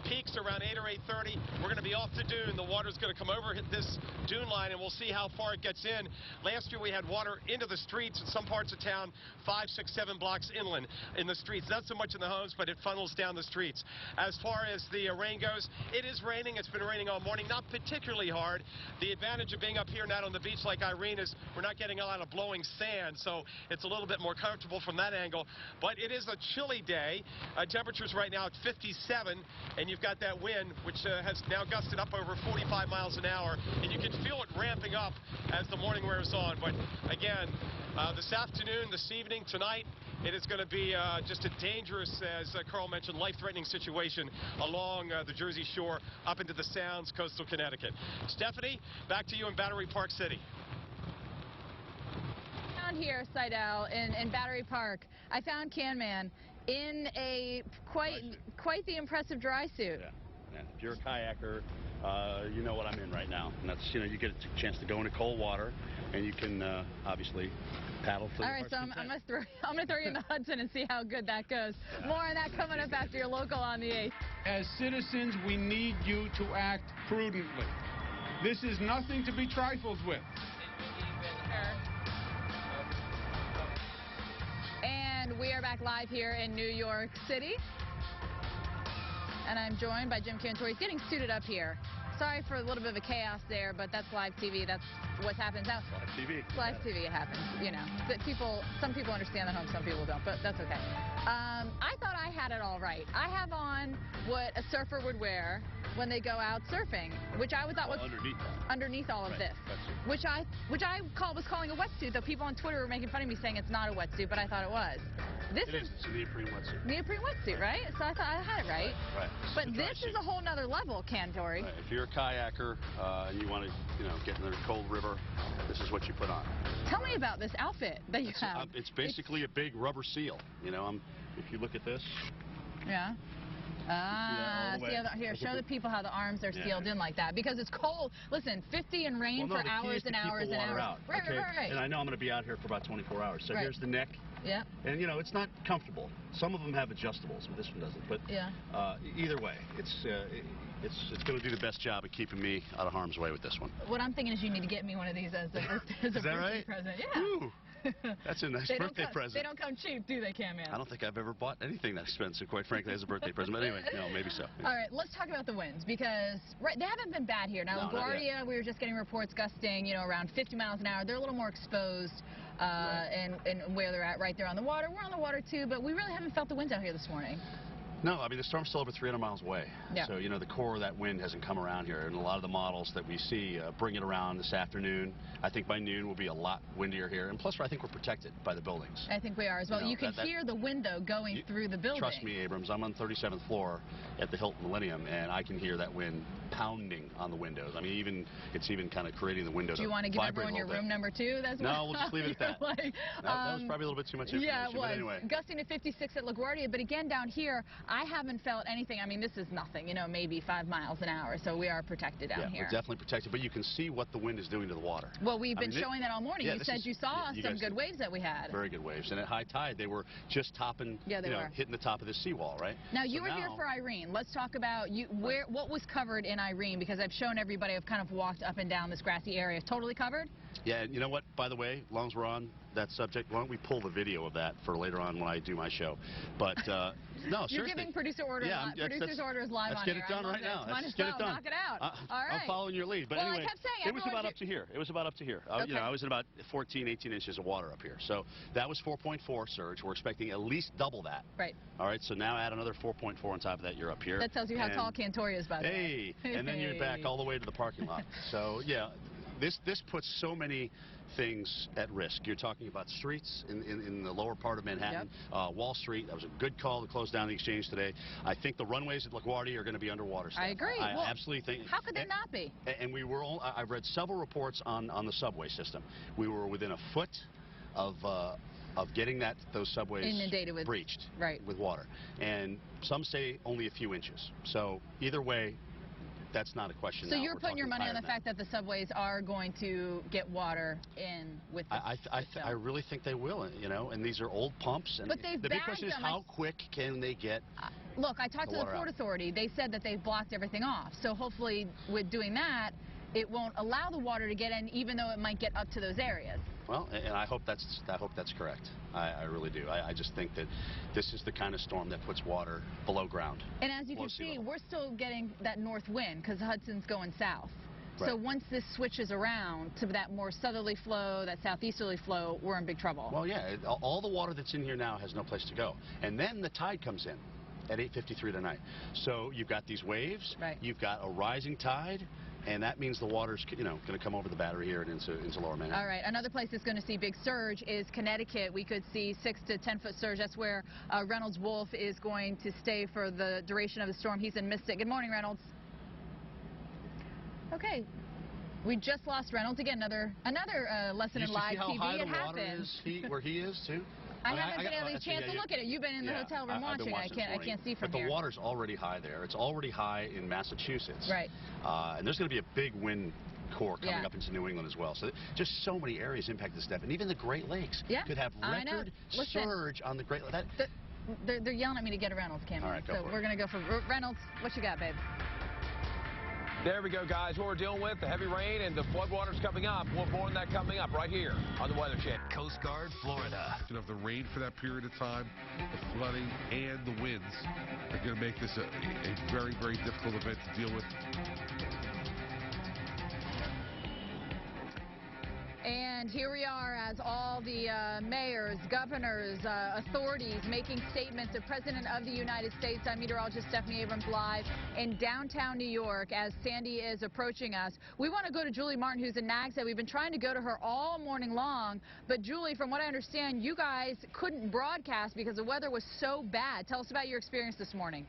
peaks around 8 or 8:30, we're going to be off the dune. The water's going to come over, hit this dune line, and we'll see how far it gets in. Last year we had water into the streets in some parts of town, 5, 6, 7 blocks inland in the streets. Not so much in the homes, but it funnels down the streets. As far as the rain goes, it is raining. It's been raining all morning, not particularly hard. The advantage of being up here, not on the beach like Irene, is we're not getting a lot of blowing sand, so it's a little bit more comfortable from that angle. But it is a chilly day. Temperatures right now at 57, and you've got that wind, which has now gusted up over 45 miles an hour, and you can feel it ramping up as the morning wears on. But again, this afternoon, this evening, tonight, it is going to be just a dangerous, as Carl mentioned, life-threatening situation along the Jersey Shore up into the Sounds, coastal Connecticut. Stephanie, back to you in Battery Park City. Down here, Seidel, in Battery Park, I found Can Man in a quite the impressive dry suit. Yeah. If you're a kayaker, you know what I'm in right now, and that's, you get a chance to go into cold water, and you can obviously paddle through. All right, so I'm gonna throw you in the Hudson and see how good that goes. More on that coming up after your local on the 8th. As citizens, we need you to act prudently. This is nothing to be trifled with. And we are back live here in New York City. And I'm joined by Jim Cantori. He's getting suited up here. Sorry for a little bit of a chaos there, but that's live TV. That's what happens now. Live TV. Live TV, it happens. Some people understand at home, some people don't, but that's okay. I thought I had it all right. I have on what a surfer would wear when they go out surfing, which I thought was underneath all of this, which I was calling a wetsuit, though people on Twitter were making fun of me saying it's not a wetsuit, but I thought it was. It's a neoprene wetsuit. Neoprene wetsuit, right? So I thought I had it right. Right. But this is a whole nother level, Cantori. Right. If you're a kayaker and you want to, get in the cold river, this is what you put on. Tell me about this outfit that you have. It's basically a big rubber seal. If you look at this. Yeah. Here, show the people how the arms are sealed in like that, because it's cold. Listen, 50 and rain for hours and hours and hours. Out, right. And I know I'm going to be out here for about 24 hours. So here's the neck. Yeah. And it's not comfortable. Some of them have adjustables, but this one doesn't. But either way, it's going to do the best job of keeping me out of harm's way with this one. What I'm thinking is you need to get me one of these as a birthday present. Yeah. Ooh. That's a nice birthday present. They don't come cheap, do they, Cam Man? I don't think I've ever bought anything that expensive, quite frankly, as a birthday present. But anyway, maybe so. Yeah. All right, let's talk about the winds, because they haven't been bad here. Now, LaGuardia, we were just getting reports gusting, around 50 miles an hour. They're a little more exposed and where they're at right there on the water. We're on the water, too, but we really haven't felt the winds out here this morning. No, I mean, the storm's still over 300 miles away. Yeah. So, the core of that wind hasn't come around here. And a lot of the models that we see bring it around this afternoon. I think by noon we'll be a lot windier here. And plus, I think we're protected by the buildings. I think we are as well. You can hear the wind, though, going through the building. Trust me, Abrams. I'm on the 37th floor at the Hilton Millennium, and I can hear that wind pounding on the windows. I mean, it's even kind of creating the windows. Do you want to give everyone your room number 2? No, we'll just leave it at that. That was probably a little bit too much information. Yeah, it was. But anyway. Gusting to 56 at LaGuardia, but again, down here, I haven't felt anything. I mean, this is nothing, maybe 5 miles an hour, so we are protected down here. We're definitely protected, but you can see what the wind is doing to the water. Well, we've been showing that all morning. Yeah, you said you saw some good waves that we had. Very good waves, and at high tide, they were just topping, hitting the top of the seawall, right? Now, you were here for Irene. Let's talk about what was covered in Irene, because I've shown everybody, I've kind of walked up and down this grassy area. Totally covered? Yeah, and you know what, by the way, as long as we're on that subject, why don't we pull the video of that for later on when I do my show? But, no, seriously. You're giving producer orders, producer's orders live on here. Let's get it done right now. Let's get it done. Knock it out. All right. I'm following your lead. But anyway, I kept saying, it was about up to here. It was about up to here. Okay. I was in about 14, 18 inches of water up here. So that was 4.4 surge. We're expecting at least double that. Right. All right, so now add another 4.4 on top of that. You're up here. That tells you how tall Cantori is, by the way. Hey, and then you're back all the way to the parking lot. So, yeah, this puts so many things at risk. You're talking about streets in the lower part of Manhattan. Yep. Wall Street, that was a good call to close down the exchange today. I think the runways at LaGuardia are going to be underwater still. I agree. I absolutely think. How could they not be? And we were all, I've read several reports on the subway system. We were within a foot of getting those subways inundated with, breached with water. And some say only a few inches. So either way, that's not a question. So you're putting your money on the fact that the subways are going to get water in with this I really think they will, and these are old pumps. And but the big question is how quick can they get Look, I talked to the Port Authority. They said that they've blocked everything off. So hopefully with doing that, it won't allow the water to get in, even though it might get up to those areas. Well, and I hope that's correct. I really do. I just think that this is the kind of storm that puts water below ground. And as you can see, we're still getting that north wind because Hudson's going south. Right. So once this switches around to that more southerly flow, that southeasterly flow, we're in big trouble. Well, yeah, all the water that's in here now has no place to go. And then the tide comes in at 8:53 tonight. So you've got these waves, right. You've got a rising tide, and that means the water's, going to come over the battery here and into lower Manhattan. All right, another place that's going to see big surge is Connecticut. We could see 6 to 10 foot surge. That's where Reynolds Wolf is going to stay for the duration of the storm. He's in Mystic. Good morning, Reynolds. Okay. We just lost Reynolds. Again, another lesson in live TV. High it the water happens. is where he is, too? I haven't been able to chance to look at it. You've been in the hotel room watching. I can't see from here. But the water's already high there. It's already high in Massachusetts. Right. And there's going to be a big wind core coming up into New England as well. So just so many areas impacted, Steph. And even the Great Lakes could have record surge on the Great Lakes. They're yelling at me to get a Reynolds camera. All right, so we're going to go for Reynolds. What you got, babe? There we go, guys. What we're dealing with, the heavy rain and the floodwaters coming up. We'll have more on that coming up right here on the Weather Channel. Coast Guard, Florida. Of the rain for that period of time, the flooding, and the winds are going to make this a very, very difficult event to deal with. And here we are as all the mayors, governors, authorities making statements. The President of the United States, I'm meteorologist Stephanie Abrams live in downtown New York as Sandy is approaching us. We want to go to Julie Martin, who's in Nags Head. We've been trying to go to her all morning long. But Julie, from what I understand, you guys couldn't broadcast because the weather was so bad. Tell us about your experience this morning.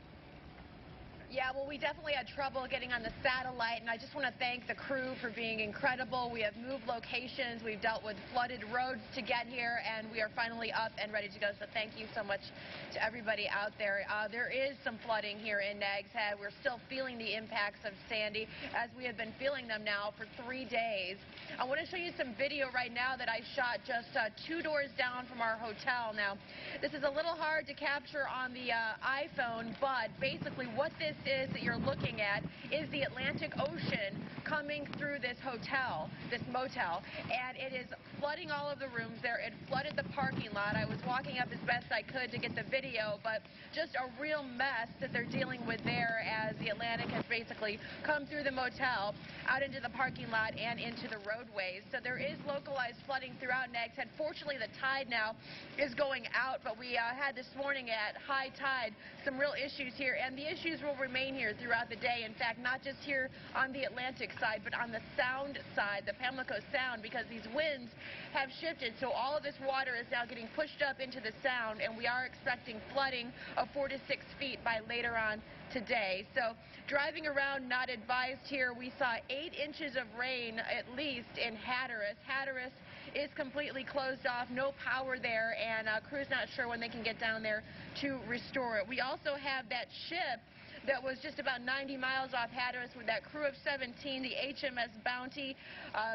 Yeah, well, we definitely had trouble getting on the satellite, and I just want to thank the crew for being incredible. We have moved locations, we've dealt with flooded roads to get here, and we are finally up and ready to go. So thank you so much to everybody out there. There is some flooding here in Nags Head. We're still feeling the impacts of Sandy, as we have been feeling them now for 3 days. I want to show you some video right now that I shot just 2 doors down from our hotel. Now, this is a little hard to capture on the iPhone, but basically what this is that you're looking at is the Atlantic Ocean coming through this hotel, this motel, and it is flooding all of the rooms there. It flooded the parking lot. I was walking up as best I could to get the video, but just a real mess that they're dealing with there as the Atlantic has basically come through the motel, out into the parking lot and into the roadways. So there is localized flooding throughout Nags Head. Fortunately, the tide now is going out, but we had this morning at high tide some real issues here, and the issues will remain here throughout the day. In fact, not just here on the Atlantic side, but on the Sound side, the Pamlico Sound, because these winds have shifted. So all of this water is now getting pushed up into the Sound, and we are expecting flooding of 4 to 6 feet by later on today. So driving around not advised here. We saw 8 inches of rain at least in Hatteras. Hatteras is completely closed off, no power there, and crew's not sure when they can get down there to restore it. We also have that ship that was just about 90 miles off Hatteras with that crew of 17, the HMS Bounty.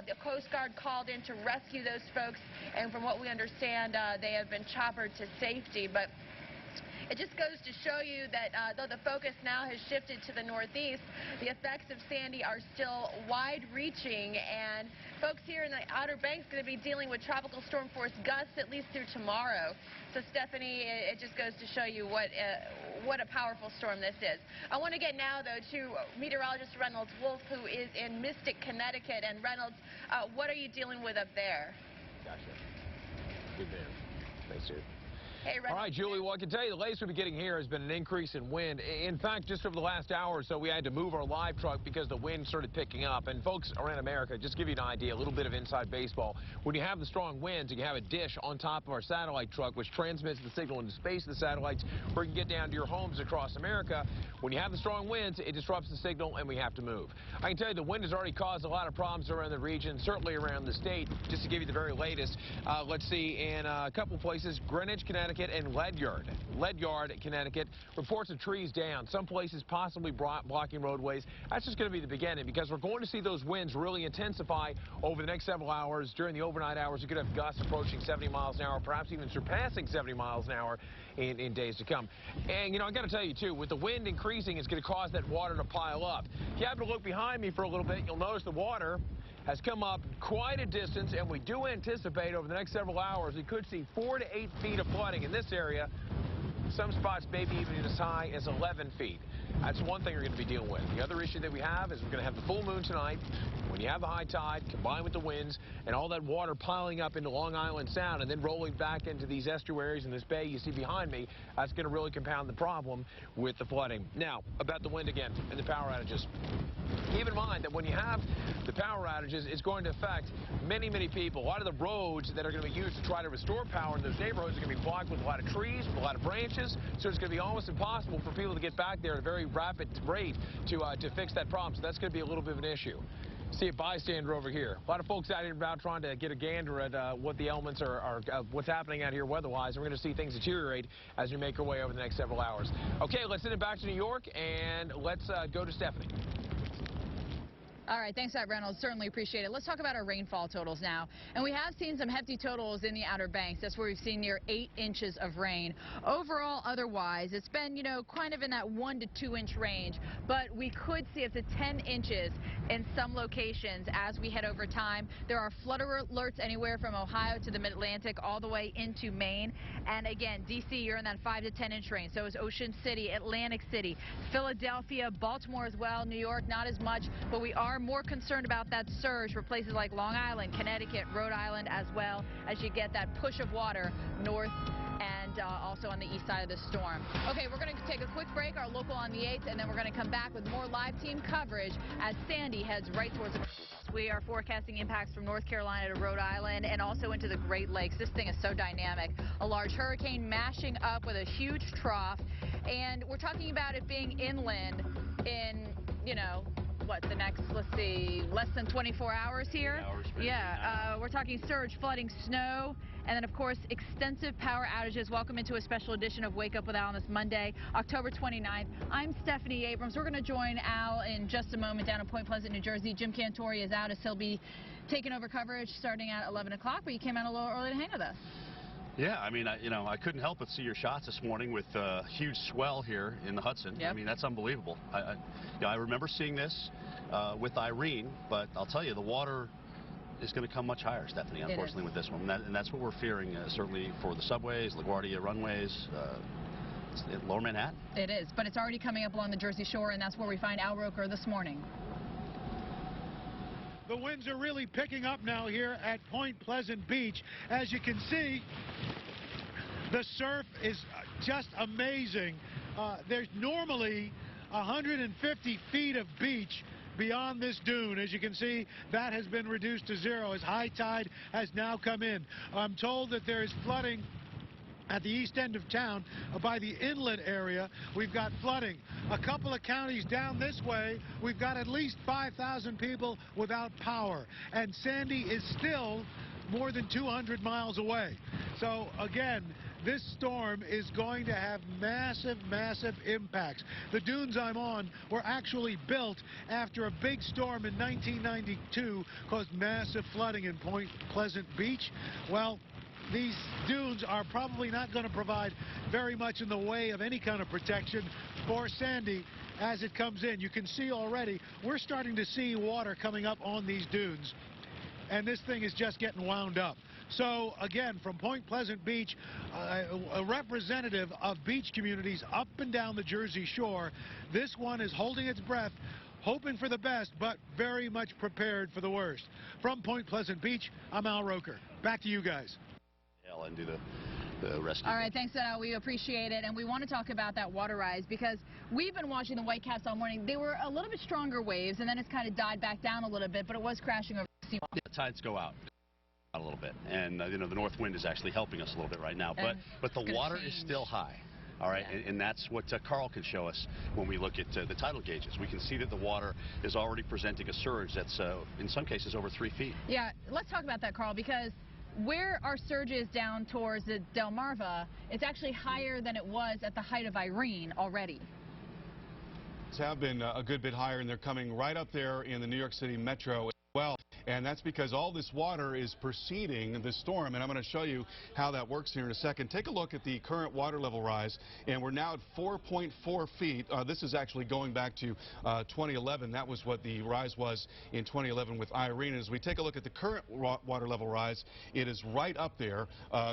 The Coast Guard called in to rescue those folks, and from what we understand, they have been choppered to safety. But it just goes to show you that though the focus now has shifted to the northeast, the effects of Sandy are still wide-reaching, and folks here in the Outer Banks are going to be dealing with tropical storm force gusts at least through tomorrow. So, Stephanie, it just goes to show you what a powerful storm this is. I want to get now, though, to meteorologist Reynolds Wolf, who is in Mystic, Connecticut. And, Reynolds, what are you dealing with up there? Gotcha. Good man. Thanks, dude. Hey, all right, Julie, well, I can tell you the latest we've been getting here has been an increase in wind. In fact, just over the last hour or so, we had to move our live truck because the wind started picking up. And folks around America, just to give you an idea, a little bit of inside baseball. When you have the strong winds, you can have a dish on top of our satellite truck, which transmits the signal into space to the satellites, where you can get down to your homes across America. When you have the strong winds, it disrupts the signal, and we have to move. I can tell you the wind has already caused a lot of problems around the region, certainly around the state. Just to give you the very latest, let's see, in a couple places, Greenwich, Connecticut, and Ledyard, Connecticut, reports of trees down. Some places possibly blocking roadways. That's just going to be the beginning, because we're going to see those winds really intensify over the next several hours. During the overnight hours, you could have gusts approaching 70 miles an hour, perhaps even surpassing 70 miles an hour in days to come. And, you know, I got to tell you, too, with the wind increasing, it's going to cause that water to pile up. If you happen to look behind me for a little bit, you'll notice the water has come up quite a distance, and we do anticipate over the next several hours we could see 4 to 8 feet of flooding in this area. Some spots maybe even as high as 11 feet. That's one thing we're going to be dealing with. The other issue that we have is we're going to have the full moon tonight. When you have the high tide combined with the winds and all that water piling up into Long Island Sound and then rolling back into these estuaries in this bay you see behind me, that's going to really compound the problem with the flooding. Now, about the wind again and the power outages. Keep in mind that when you have the power outages, it's going to affect many, many people. A lot of the roads that are going to be used to try to restore power in those neighborhoods are going to be blocked with a lot of trees, with a lot of branches, so it's going to be almost impossible for people to get back there at a very rapid rate to fix that problem. So that's going to be a little bit of an issue. See a bystander over here. A lot of folks out here about trying to get a gander at what the elements are what's happening out here weather-wise. We're going to see things deteriorate as we make our way over the next several hours. Okay, let's send it back to New York, and let's go to Stephanie. All right, thanks, Reynolds. Certainly appreciate it. Let's talk about our rainfall totals now. And we have seen some hefty totals in the Outer Banks. That's where we've seen near 8 inches of rain. Overall, otherwise, it's been, kind of in that 1 to 2 inch range. But we could see up to 10 inches in some locations as we head over time. There are flood alerts anywhere from Ohio to the Mid-Atlantic all the way into Maine. And again, D.C., you're in that 5 to 10 inch range. So is Ocean City, Atlantic City, Philadelphia, Baltimore as well, New York, not as much. But we are more concerned about that surge for places like Long Island, Connecticut, Rhode Island, as well as you get that push of water north and also on the east side of the storm. Okay, we're going to take a quick break, our local on the 8th, and then we're going to come back with more live team coverage as Sandy heads right towards the... We are forecasting impacts from North Carolina to Rhode Island and also into the Great Lakes. This thing is so dynamic. A large hurricane mashing up with a huge trough, and we're talking about it being inland in, what, the next, let's see, less than 24 hours here? 8 hours, yeah, we're talking surge, flooding, snow, and then, of course, extensive power outages. Welcome into a special edition of Wake Up with Al on this Monday, October 29th. I'm Stephanie Abrams. We're going to join Al in just a moment down in Point Pleasant, New Jersey. Jim Cantori is out as he'll be taking over coverage starting at 11 o'clock, but you came out a little early to hang with us. Yeah, I mean, I couldn't help but see your shots this morning with a huge swell here in the Hudson. Yep. I mean, that's unbelievable. I remember seeing this with Irene, but I'll tell you, the water is going to come much higher, Stephanie, unfortunately, with this one. And that's what we're fearing, certainly for the subways, LaGuardia runways, Lower Manhattan. It is, but it's already coming up along the Jersey Shore, and that's where we find Al Roker this morning. The winds are really picking up now here at Point Pleasant Beach. As you can see, the surf is just amazing. There's normally 150 feet of beach beyond this dune. As you can see, that has been reduced to 0 as high tide has now come in. I'm told that there is flooding at the east end of town by the inlet area. We've got flooding. A couple of counties down this way, we've got at least 5,000 people without power. And Sandy is still more than 200 miles away. So again, this storm is going to have massive, massive impacts. The dunes I'm on were actually built after a big storm in 1992 caused massive flooding in Point Pleasant Beach. Well, these dunes are probably not going to provide very much in the way of any kind of protection for Sandy as it comes in. You can see already we're starting to see water coming up on these dunes, and this thing is just getting wound up. So again, from Point Pleasant Beach, a representative of beach communities up and down the Jersey Shore, this one is holding its breath, hoping for the best, but very much prepared for the worst. From Point Pleasant Beach, I'm Al Roker. Back to you guys. And do the rescue. All right, thanks, Al. We appreciate it, and we want to talk about that water rise because we've been watching the Whitecaps all morning. They were a little bit stronger waves, and then it's kind of died back down a little bit, but it was crashing over the seawall. Yeah, tides go out a little bit, and the north wind is actually helping us a little bit right now, but the water is still high. All right, yeah. and that's what Carl can show us when we look at the tidal gauges. We can see that the water is already presenting a surge that's, in some cases, over 3 feet. Yeah, let's talk about that, Carl, because where our surge is down towards the Delmarva, it's actually higher than it was at the height of Irene already. Have been a good bit higher, and they're coming right up there in the New York City metro as well. and that's because all this water is preceding the storm, and I'm going to show you how that works here in a second. Take a look at the current water level rise, and we're now at 4.4 feet. This is actually going back to 2011. That was what the rise was in 2011 with Irene. As we take a look at the current water level rise, it is right up there,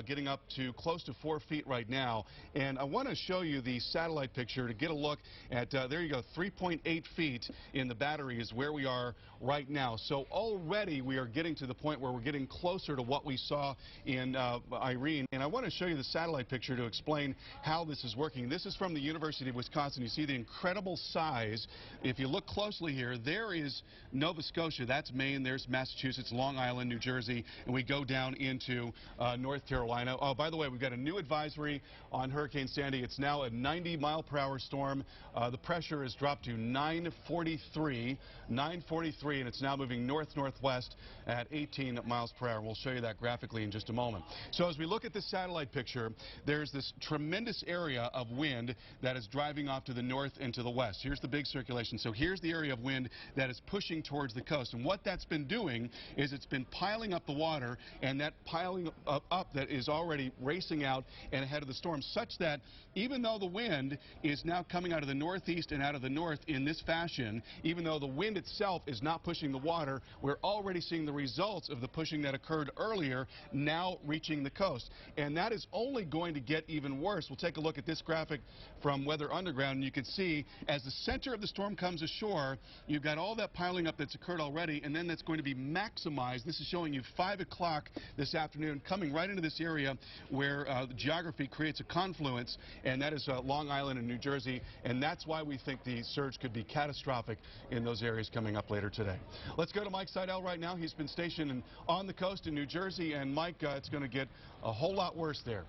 getting up to close to 4 feet right now. And I want to show you the satellite picture to get a look at, there you go, 3.8 feet in the battery is where we are right now. So already we are getting to the point where we're getting closer to what we saw in Irene. And I want to show you the satellite picture to explain how this is working. This is from the University of Wisconsin. You see the incredible size. If you look closely here, there is Nova Scotia. That's Maine. There's Massachusetts, Long Island, New Jersey, and we go down into North Carolina. Oh, by the way, we've got a new advisory on Hurricane Sandy. It's now a 90-mile-per-hour storm. The pressure has dropped to 943, and it's now moving north-northwest at 18 miles per hour. We'll show you that graphically in just a moment. So as we look at this satellite picture, there's this tremendous area of wind that is driving off to the north and to the west. Here's the big circulation. So here's the area of wind that is pushing towards the coast. And what that's been doing is it's been piling up the water, and that piling up that is already racing out and ahead of the storm, such that even though the wind is now coming out of the northeast and out of the north in this fashion, even though the wind itself is not pushing the water, we're already seeing the results of the pushing that occurred earlier now reaching the coast. And that is only going to get even worse. We'll take a look at this graphic from Weather Underground, and you can see as the center of the storm comes ashore, you've got all that piling up that's occurred already, and then that's going to be maximized. This is showing you 5 o'clock this afternoon, coming right into this area where the geography creates a confluence, and that is Long Island and New Jersey, and that's why we think the surge could be catastrophic in those areas coming up later today. Let's go to Mike Seidel right now. He's been stationed on the coast in New Jersey, and Mike, it's going to get a whole lot worse there.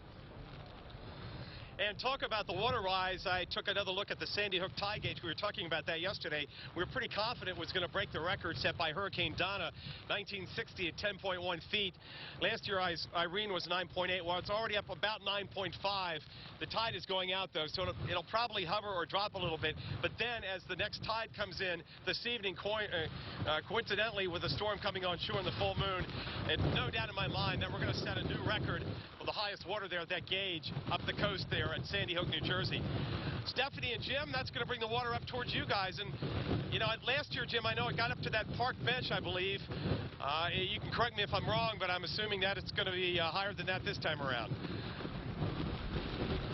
And talk about the water rise, I took another look at the Sandy Hook tide gauge. We were talking about that yesterday. We were pretty confident it was going to break the record set by Hurricane Donna, 1960 at 10.1 feet. Last year, Irene was 9.8. Well, it's already up about 9.5. The tide is going out, though, so it'll probably hover or drop a little bit. But then, as the next tide comes in this evening, coincidentally with the storm coming on shore in the full moon, and no doubt in my mind that we're going to set a new record for the highest water there at that gauge up the coast there at Sandy Hook, New Jersey. Stephanie and Jim, that's going to bring the water up towards you guys. And, you know, last year, Jim, I know it got up to that park bench, I believe. You can correct me if I'm wrong, but I'm assuming that it's going to be higher than that this time around.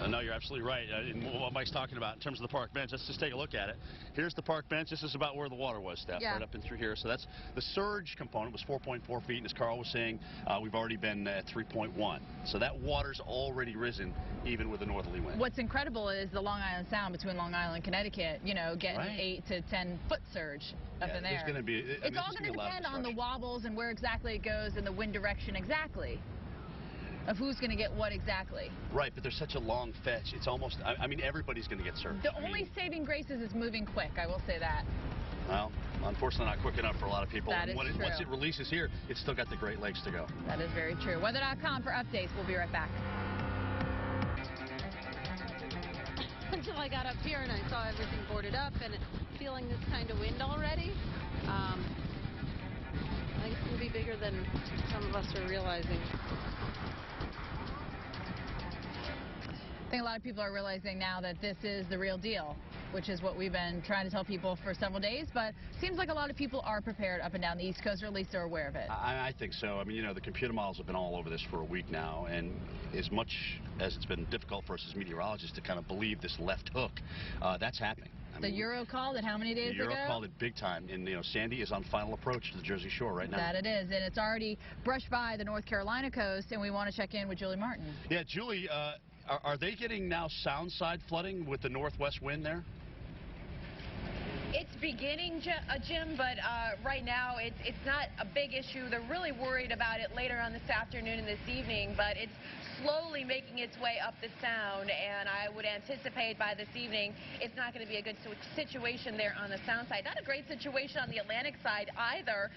No, you're absolutely right. In what Mike's talking about in terms of the park bench, let's just take a look at it. Here's the park bench. This is about where the water was, Steph, right up and through here. So that's the surge component was 4.4 feet, and as Carl was saying, we've already been at 3.1. So that water's already risen, even with the northerly wind. What's incredible is the Long Island Sound between Long Island and Connecticut, you know, getting 8 to 10 foot surge up in there. Going to be, it's all going to depend on the wobbles and where exactly it goes and the wind direction exactly. Of who's going to get what exactly. Right, but there's such a long fetch. It's almost, I mean, everybody's going to get surged. The only saving grace is it's moving quick, I will say that. Well, unfortunately not quick enough for a lot of people. That is true. Once it releases here, it's still got the Great Lakes to go. That is very true. Weather.com for updates. We'll be right back. Until I got up here and I saw everything boarded up and feeling this kind of wind already. I think it's going to be bigger than some of us are realizing. I think a lot of people are realizing now that this is the real deal, which is what we've been trying to tell people for several days, but seems like a lot of people are prepared up and down the East Coast, or at least they're aware of it. I think so. I mean, you know, the computer models have been all over this for a week now, and as much as it's been difficult for us as meteorologists to kind of believe this left hook, that's happening. The Euro called it how many days ago? The Euro called it big time, and you know, Sandy is on final approach to the Jersey Shore right now. That it is, and it's already brushed by the North Carolina coast, and we want to check in with Julie Martin. Yeah, Julie, are they getting now sound side flooding with the northwest wind there? It's beginning, Jim, but right now it's not a big issue. They're really worried about it later on this afternoon and this evening, but it's slowly making its way up the Sound, and I would anticipate by this evening it's not going to be a good situation there on the Sound side. Not a great situation on the Atlantic side either.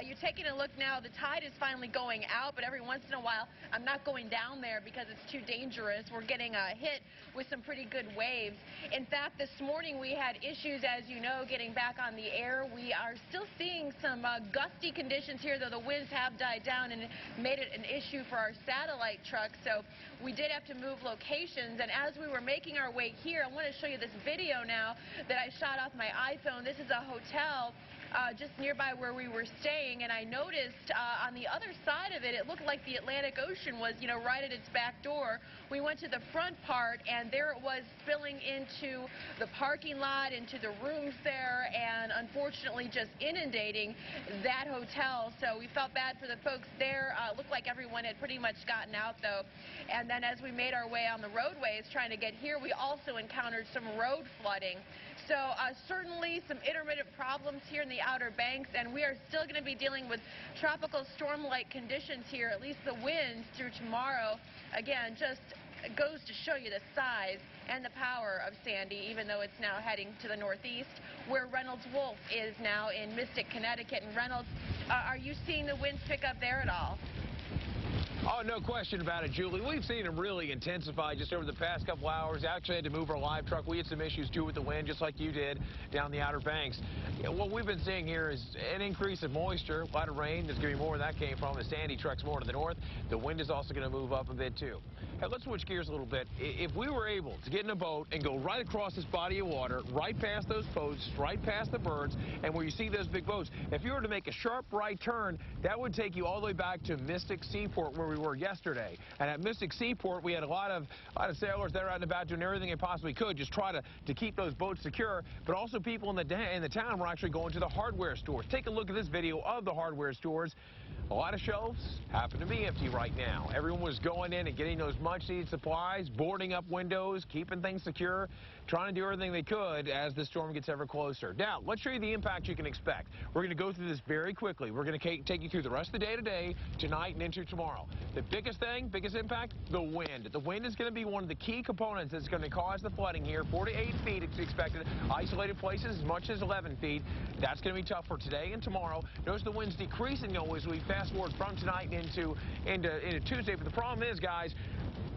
You're taking a look now. The tide is finally going out, but every once in a while I'm not going down there because it's too dangerous. We're getting hit with some pretty good waves. In fact, this morning we had issues, as you know, getting back on the air. We are still seeing some gusty conditions here, though the winds have died down and made it an issue for our satellite trucks. So we did have to move locations. And as we were making our way here, I want to show you this video now that I shot off my iPhone. This is a hotel just nearby where we were staying, and I noticed on the other side of it, it looked like the Atlantic Ocean was, right at its back door. We went to the front part, and there it was spilling into the parking lot, into the rooms there, and unfortunately just inundating that hotel. So we felt bad for the folks there. Looked like everyone had pretty much gotten out, though. And then as we made our way on the roadways trying to get here, we also encountered some road flooding. So certainly some intermittent problems here in the Outer Banks, and we are still going to be dealing with tropical storm-like conditions here, at least the winds through tomorrow. Again, just goes to show you the size and the power of Sandy, even though it's now heading to the northeast, where Reynolds Wolf is now in Mystic, Connecticut. And Reynolds, are you seeing the winds pick up there at all? Oh, no question about it, Julie. We've seen them really intensify just over the past couple hours. Actually had to move our live truck. We had some issues, too, with the wind, just like you did down the Outer Banks. What we've been seeing here is an increase of moisture, a lot of rain. There's going to be more where that came from. The Sandy truck's more to the north. The wind is also going to move up a bit, too. Hey, let's switch gears a little bit. If we were able to get in a boat and go right across this body of water, right past those posts, right past the birds, and where you see those big boats, if you were to make a sharp right turn, that would take you all the way back to Mystic Seaport, where we were yesterday. And at Mystic Seaport, we had a lot of sailors that are out and about doing everything they possibly could, just try to keep those boats secure. But also people in the town were actually going to the hardware stores. Take a look at this video of the hardware stores. A lot of shelves happen to be empty right now. Everyone was going in and getting those much-needed supplies, boarding up windows, keeping things secure, trying to do everything they could as the storm gets ever closer. Now, let's show you the impact you can expect. We're going to go through this very quickly. We're going to take you through the rest of the day today, tonight, and into tomorrow. The biggest impact, the wind. The wind is going to be one of the key components that's going to cause the flooding here. 4 to 8 feet it's expected. Isolated places as much as 11 feet. That's going to be tough for today and tomorrow. Notice the wind's decreasing, though, as we fast forward from tonight into Tuesday. But the problem is, guys,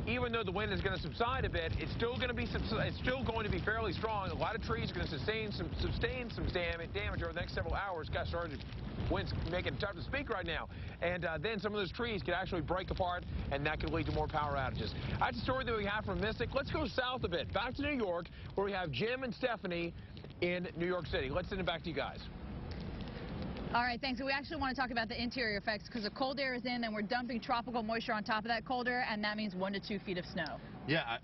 even though the wind is going to subside a bit, it's still going to be fairly strong. A lot of trees are going to sustain some damage over the next several hours. Got started. Wind's making it tough to speak right now. And then some of those trees could actually break apart, and that could lead to more power outages. That's the story that we have from Mystic. Let's go south a bit, back to New York, where we have Jim and Stephanie in New York City. Let's send it back to you guys. All right, thanks. So we actually want to talk about the interior effects because the cold air is in, and we're dumping tropical moisture on top of that cold air, and that means 1 to 2 feet of snow. Yeah,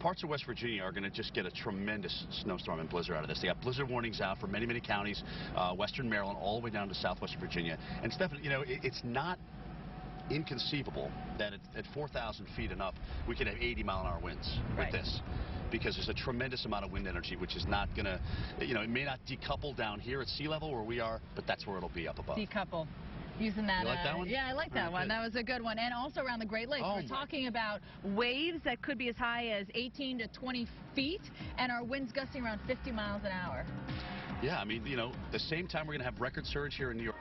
parts of West Virginia are going to just get a tremendous snowstorm and blizzard out of this. They got blizzard warnings out for many, many counties, western Maryland, all the way down to southwest Virginia. And Stephanie, it's not inconceivable that at 4,000 feet and up, we could have 80-mile-an-hour winds with this, because there's a tremendous amount of wind energy, which is not going to, it may not decouple down here at sea level where we are, but that's where it'll be up above. Decouple. Using that. You like that one? Yeah, I like that one. That was a good one. And also around the Great Lakes, we're talking about waves that could be as high as 18 to 20 feet, and our winds gusting around 50 miles an hour. Yeah, I mean, the same time we're going to have record surge here in New York.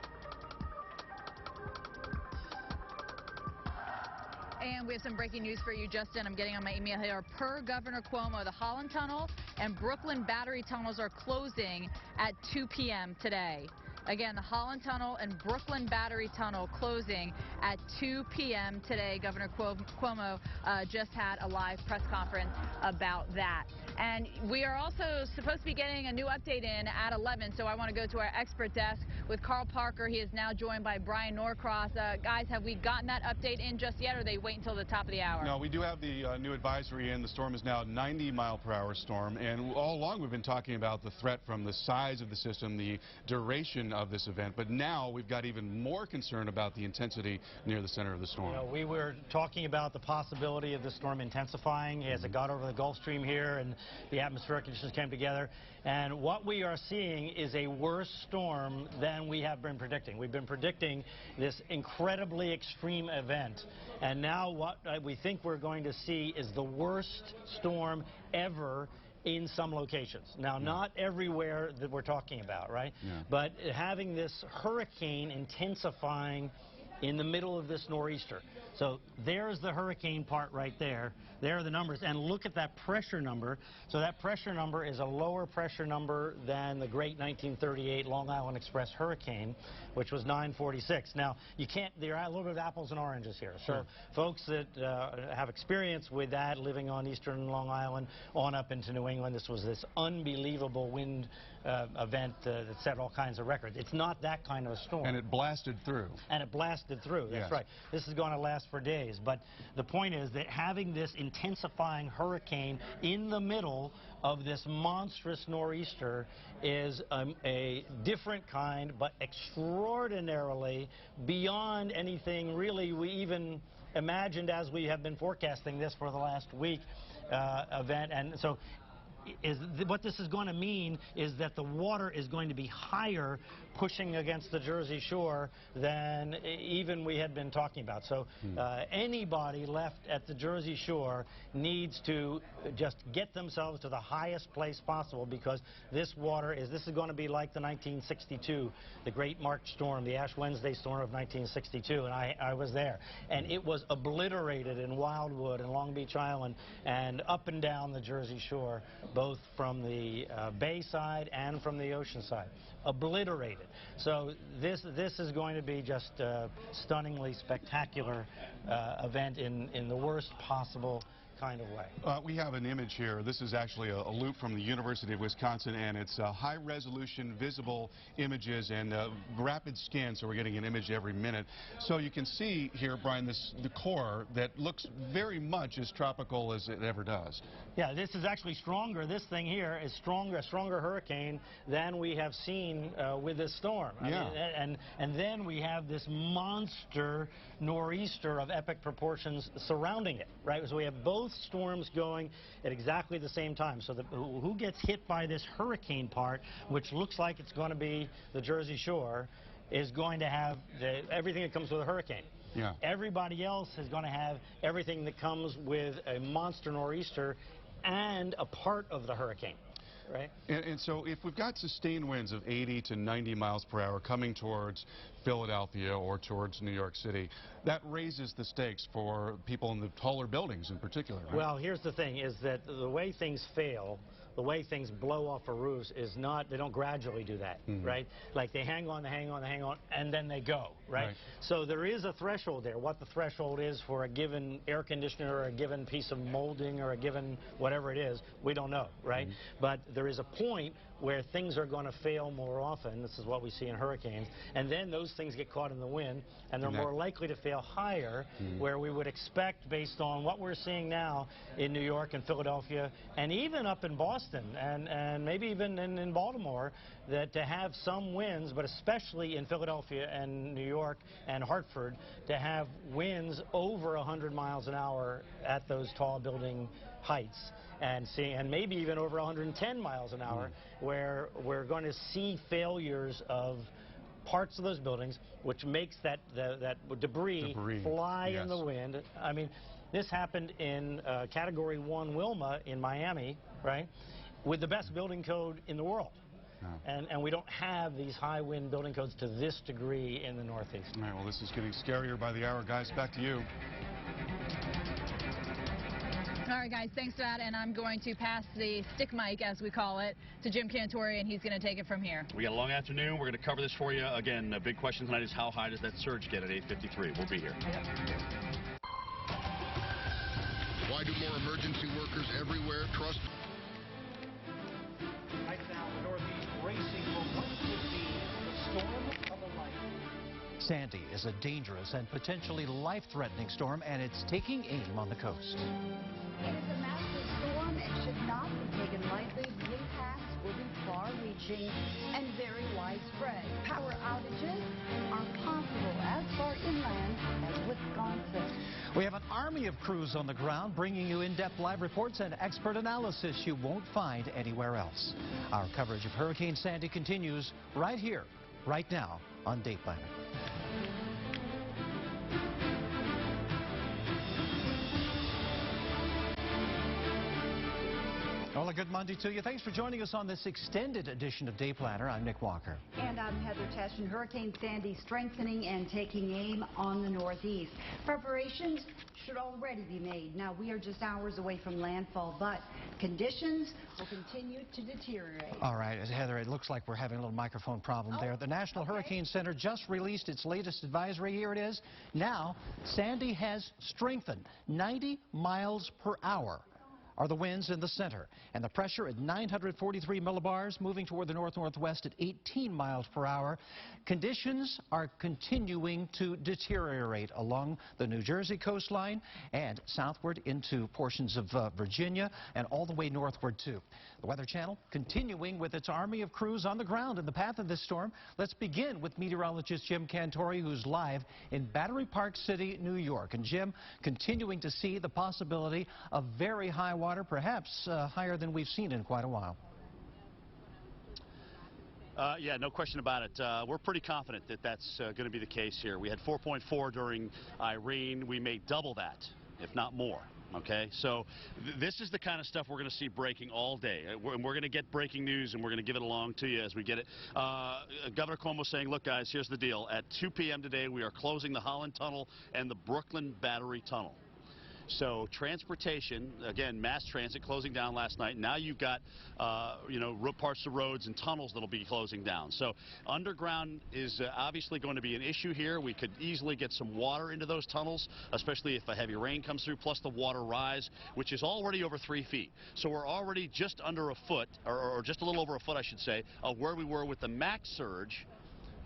And we have some breaking news for you, Justin. I'm getting on my email here. Per Governor Cuomo, the Holland Tunnel and Brooklyn Battery tunnels are closing at 2 p.m. today. Again, the Holland Tunnel and Brooklyn Battery Tunnel closing at 2 p.m. today. Governor Cuomo just had a live press conference about that. And we are also supposed to be getting a new update in at 11, so I want to go to our expert desk with Carl Parker. He is now joined by Brian Norcross. Guys, have we gotten that update in just yet, or they wait until the top of the hour? No, we do have the new advisory in. The storm is now a 90-mile-per-hour storm, and all along we've been talking about the threat from the size of the system, the duration of this event, but now we've got even more concern about the intensity near the center of the storm. We were talking about the possibility of the storm intensifying as it got over the Gulf Stream here and the atmospheric conditions came together, and what we are seeing is a worse storm than we have been predicting. We've been predicting this incredibly extreme event, and now what we think we're going to see is the worst storm ever in some locations. Now, not everywhere that we're talking about, right? Yeah. But having this hurricane intensifying in the middle of this nor'easter. So there's the hurricane part right there. There are the numbers. And look at that pressure number. So that pressure number is a lower pressure number than the great 1938 Long Island Express hurricane, which was 946. Now, you can't, there are a little bit of apples and oranges here. So folks that have experience with that, living on eastern Long Island, on up into New England, this was this unbelievable wind event that set all kinds of records. It's not that kind of a storm. And it blasted through. And it blasted through. That's right. This is going to last for days. But the point is that having this intensifying hurricane in the middle of this monstrous nor'easter is a different kind, but extraordinarily beyond anything really we even imagined as we have been forecasting this for the last week event. And so what this is going to mean is that the water is going to be higher pushing against the Jersey Shore than even we had been talking about. So anybody left at the Jersey Shore needs to just get themselves to the highest place possible, because this is going to be like the 1962, the Great March Storm, the Ash Wednesday storm of 1962, and I was there. And it was obliterated in Wildwood and Long Beach Island and up and down the Jersey Shore, both from the bay side and from the ocean side. Obliterated. So this is going to be just a stunningly spectacular event in the worst possible kind of way. We have an image here. This is actually a loop from the University of Wisconsin, and it's high-resolution visible images and rapid scan, so we're getting an image every minute. So you can see here, Brian, the core that looks very much as tropical as it ever does. Yeah, this is actually stronger. This thing here is a stronger hurricane than we have seen with this storm. I mean, and then we have this monster nor'easter of epic proportions surrounding it, right? So we have both storms going at exactly the same time. So who gets hit by this hurricane part, which looks like it's going to be the Jersey Shore, is going to have everything that comes with a hurricane. Yeah. Everybody else is going to have everything that comes with a monster nor'easter and a part of the hurricane. Right. And so if we've got sustained winds of 80 to 90 miles per hour coming towards Philadelphia or towards New York City, that raises the stakes for people in the taller buildings in particular, right? Well, here's the thing, is that the way things fail, the way things blow off of roofs is not, they don't gradually do that, right? Like they hang on, and then they go, right? So there is a threshold there. What the threshold is for a given air conditioner or a given piece of molding or a given whatever it is, we don't know, right? But there is a point where things are going to fail more often. This is what we see in hurricanes. And then those things get caught in the wind, and they're more likely to fail higher, where we would expect, based on what we're seeing now in New York and Philadelphia, and even up in Boston, and maybe even in Baltimore, that to have some winds, but especially in Philadelphia and New York and Hartford, to have winds over 100 miles an hour at those tall building heights, and maybe even over 110 miles an hour, where we're going to see failures of parts of those buildings, which makes that debris fly in the wind. I mean, this happened in Category 1 Wilma in Miami, right, with the best building code in the world. And we don't have these high wind building codes to this degree in the Northeast. All right, well, this is getting scarier by the hour. Guys, back to you. All right, guys, thanks for that, and I'm going to pass the stick mic, as we call it, to Jim Cantore, and he's going to take it from here. We got a long afternoon. We're going to cover this for you. Again, a big question tonight is how high does that surge get at 8:53? We'll be here. Why do more emergency workers everywhere trust? Right now, the Northeast racing for what could be the storm of a lifetime. Sandy is a dangerous and potentially life-threatening storm, and it's taking aim on the coast. It is a massive storm and should not be taken lightly. The impacts will be far-reaching and very widespread. Power outages are possible as far inland as Wisconsin. We have an army of crews on the ground bringing you in-depth live reports and expert analysis you won't find anywhere else. Our coverage of Hurricane Sandy continues right here, right now on Dateline. Well, a good Monday to you. Thanks for joining us on this extended edition of Day Planner. I'm Nick Walker. And I'm Heather Teschen. Hurricane Sandy strengthening and taking aim on the Northeast. Preparations should already be made. Now, we are just hours away from landfall, but conditions will continue to deteriorate. All right, Heather, it looks like we're having a little microphone problem there. The National Hurricane Center just released its latest advisory. Here it is. Now, Sandy has strengthened 90 miles per hour. Are the winds in the center, and the pressure at 943 millibars, moving toward the north-northwest at 18 miles per hour. Conditions are continuing to deteriorate along the New Jersey coastline and southward into portions of Virginia and all the way northward too. The Weather Channel continuing with its army of crews on the ground in the path of this storm. Let's begin with meteorologist Jim Cantori, who's live in Battery Park City, New York. And Jim, continuing to see the possibility of very high water, perhaps higher than we've seen in quite a while. Yeah, no question about it. We're pretty confident that that's going to be the case here. We had 4.4 during Irene. We may double that, if not more. Okay, so this is the kind of stuff we're going to see breaking all day. We're going to get breaking news, and we're going to give it along to you as we get it. Governor Cuomo saying, look, guys, here's the deal. At 2 p.m. today, we are closing the Holland Tunnel and the Brooklyn Battery Tunnel. So transportation, again, mass transit closing down last night. Now you've got, parts of roads and tunnels that'll be closing down. So underground is obviously going to be an issue here. We could easily get some water into those tunnels, especially if a heavy rain comes through, plus the water rise, which is already over 3 feet. So we're already just under a foot, or just a little over a foot, I should say, of where we were with the max surge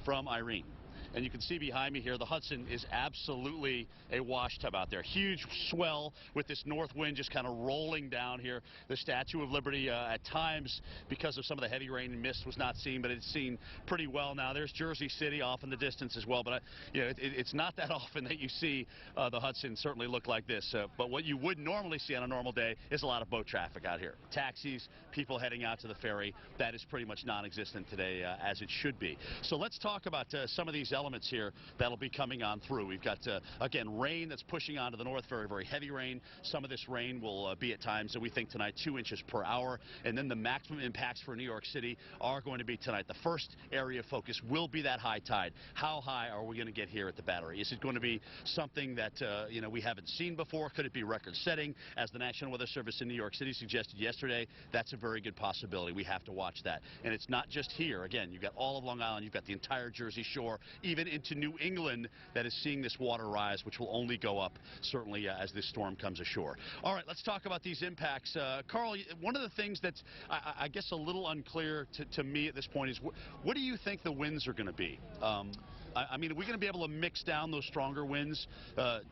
from Irene. And you can see behind me here, the Hudson is absolutely a wash tub out there. Huge swell with this north wind just kind of rolling down here. The Statue of Liberty, at times, because of some of the heavy rain and mist, was not seen, but it's seen pretty well now. There's Jersey City off in the distance as well. But it's not that often that you see the Hudson certainly look like this. But what you would normally see on a normal day is a lot of boat traffic out here. Taxis, people heading out to the ferry. That is pretty much non-existent today, as it should be. So let's talk about some of these elements here that'll be coming on through. We've got, again, rain that's pushing onto the north, very, very heavy rain. Some of this rain will be at times, so we think tonight, 2 inches per hour. And then the maximum impacts for New York City are going to be tonight. The first area of focus will be that high tide. How high are we going to get here at the Battery? Is it going to be something that, we haven't seen before? Could it be record-setting? As the National Weather Service in New York City suggested yesterday, that's a very good possibility. We have to watch that. And it's not just here. Again, you've got all of Long Island. You've got the entire Jersey Shore, even into New England, that is seeing this water rise, which will only go up, certainly, as this storm comes ashore. All right, let's talk about these impacts. Carl, one of the things that's, I guess, a little unclear to me at this point is, what do you think the winds are going to be? I mean, are we going to be able to mix down those stronger winds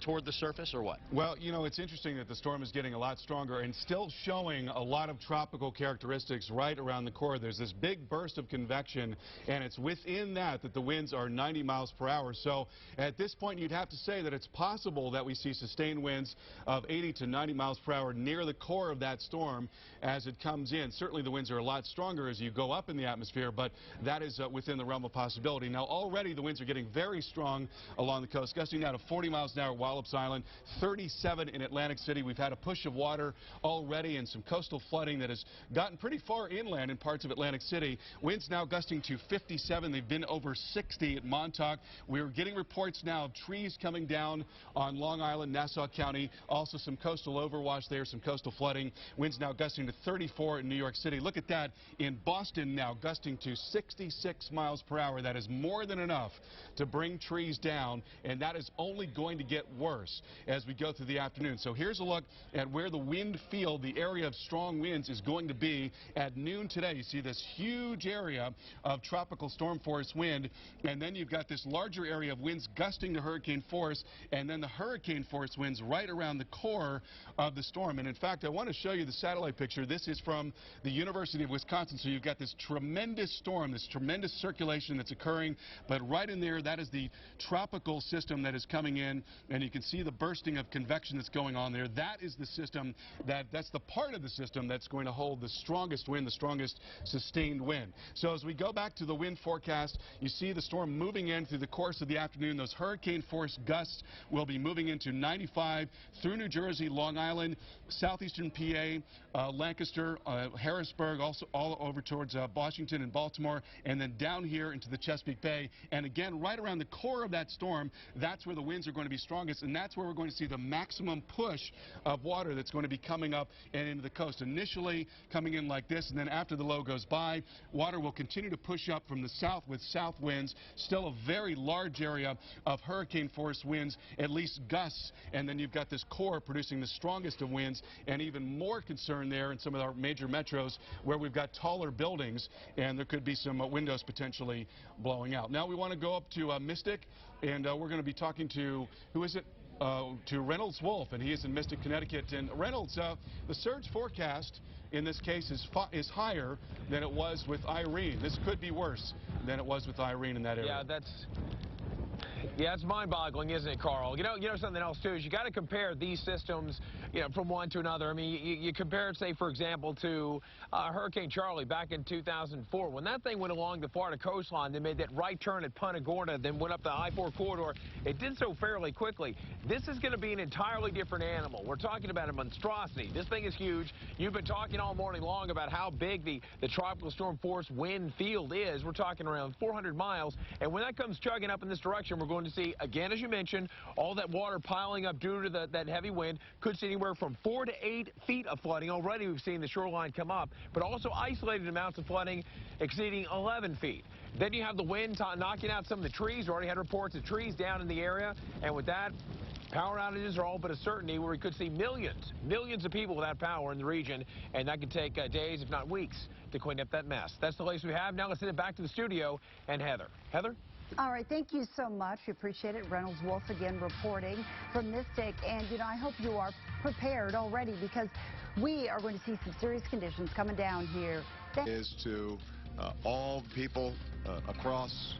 toward the surface, or what? Well, it's interesting that the storm is getting a lot stronger and still showing a lot of tropical characteristics right around the core. There's this big burst of convection, and it's within that the winds are 90 miles per hour. So at this point, you'd have to say that it's possible that we see sustained winds of 80 to 90 miles per hour near the core of that storm as it comes in. Certainly the winds are a lot stronger as you go up in the atmosphere, but that is within the realm of possibility. Now, already the winds are getting very strong along the coast, gusting now to 40 miles an hour at Wallops Island, 37 in Atlantic City. We've had a push of water already and some coastal flooding that has gotten pretty far inland in parts of Atlantic City. Winds now gusting to 57. They've been over 60 at Montauk. We're getting reports now of trees coming down on Long Island, Nassau County. Also some coastal overwash there, some coastal flooding. Winds now gusting to 34 in New York City. Look at that in Boston now, gusting to 66 miles per hour. That is more than enough to bring trees down, and that is only going to get worse as we go through the afternoon. So here's a look at where the wind field, the area of strong winds, is going to be at noon today. You see this huge area of tropical storm force wind, and then you've got this larger area of winds gusting to hurricane force, and then the hurricane force winds right around the core of the storm. And in fact, I want to show you the satellite picture. This is from the University of Wisconsin. So you've got this tremendous storm, this tremendous circulation that's occurring, but right in there here, that is the tropical system that is coming in, and you can see the bursting of convection that's going on there. That is the system that's the part of the system that's going to hold the strongest wind, the strongest sustained wind. So as we go back to the wind forecast, you see the storm moving in through the course of the afternoon. Those hurricane force gusts will be moving into 95 through New Jersey, Long Island, southeastern PA, Lancaster, Harrisburg, also all over towards Washington and Baltimore, and then down here into the Chesapeake Bay. And again, right around the core of that storm, that's where the winds are going to be strongest, and that's where we're going to see the maximum push of water that's going to be coming up and into the coast. Initially coming in like this, and then after the low goes by, water will continue to push up from the south with south winds. Still a very large area of hurricane force winds, at least gusts, and then you've got this core producing the strongest of winds, and even more concern there in some of our major metros where we've got taller buildings and there could be some windows potentially blowing out. Now we want to go up to Mystic, and we're going to be talking to, who is it? To Reynolds Wolf, and he is in Mystic, Connecticut. And Reynolds, the surge forecast in this case is higher than it was with Irene. This could be worse than it was with Irene in that area. Yeah, it's mind-boggling, isn't it, Carl? You know something else too is you got to compare these systems, from one to another. I mean, you compare it, say, for example, to Hurricane Charlie back in 2004. When that thing went along the Florida coastline, they made that right turn at Punta Gorda, then went up the I-4 corridor. It did so fairly quickly. This is going to be an entirely different animal. We're talking about a monstrosity. This thing is huge. You've been talking all morning long about how big the tropical storm force wind field is. We're talking around 400 miles, and when that comes chugging up in this direction, we're going to see, again, as you mentioned, all that water piling up due to that heavy wind. Could see anywhere from 4 to 8 feet of flooding. Already we've seen the shoreline come up, but also isolated amounts of flooding exceeding 11 feet. Then you have the wind knocking out some of the trees. We already had reports of trees down in the area, and with that, power outages are all but a certainty, where we could see millions of people without power in the region, and that could take days, if not weeks, to clean up that mess. That's the latest we have. Now let's send it back to the studio and Heather. Heather? All right, thank you so much. We appreciate it. Reynolds Wolf again reporting from Mystic. And, I hope you are prepared already, because we are going to see some serious conditions coming down here. Is to all people across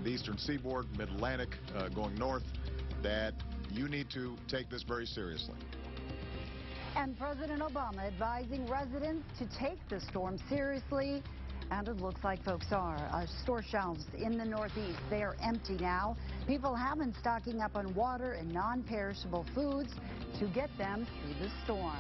the eastern seaboard, mid-Atlantic, going north, that you need to take this very seriously. And President Obama advising residents to take the storm seriously. And it looks like folks are. Store shelves in the Northeast, they are empty now. People have been stocking up on water and non-perishable foods to get them through the storm.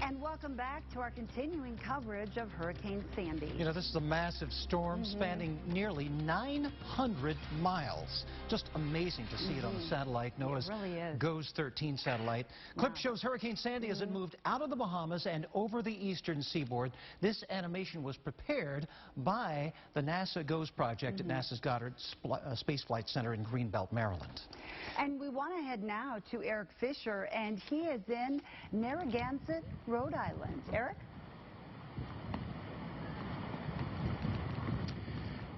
And welcome back to our continuing coverage of Hurricane Sandy. This is a massive storm spanning nearly 900 miles. Just amazing to see it on the satellite known as GOES 13 satellite. Clip shows Hurricane Sandy as it moved out of the Bahamas and over the eastern seaboard. This animation was prepared by the NASA GOES project at NASA's Goddard Space Flight Center in Greenbelt, Maryland. And we want to head now to Eric Fisher, and he is in Narragansett, Rhode Island. Eric?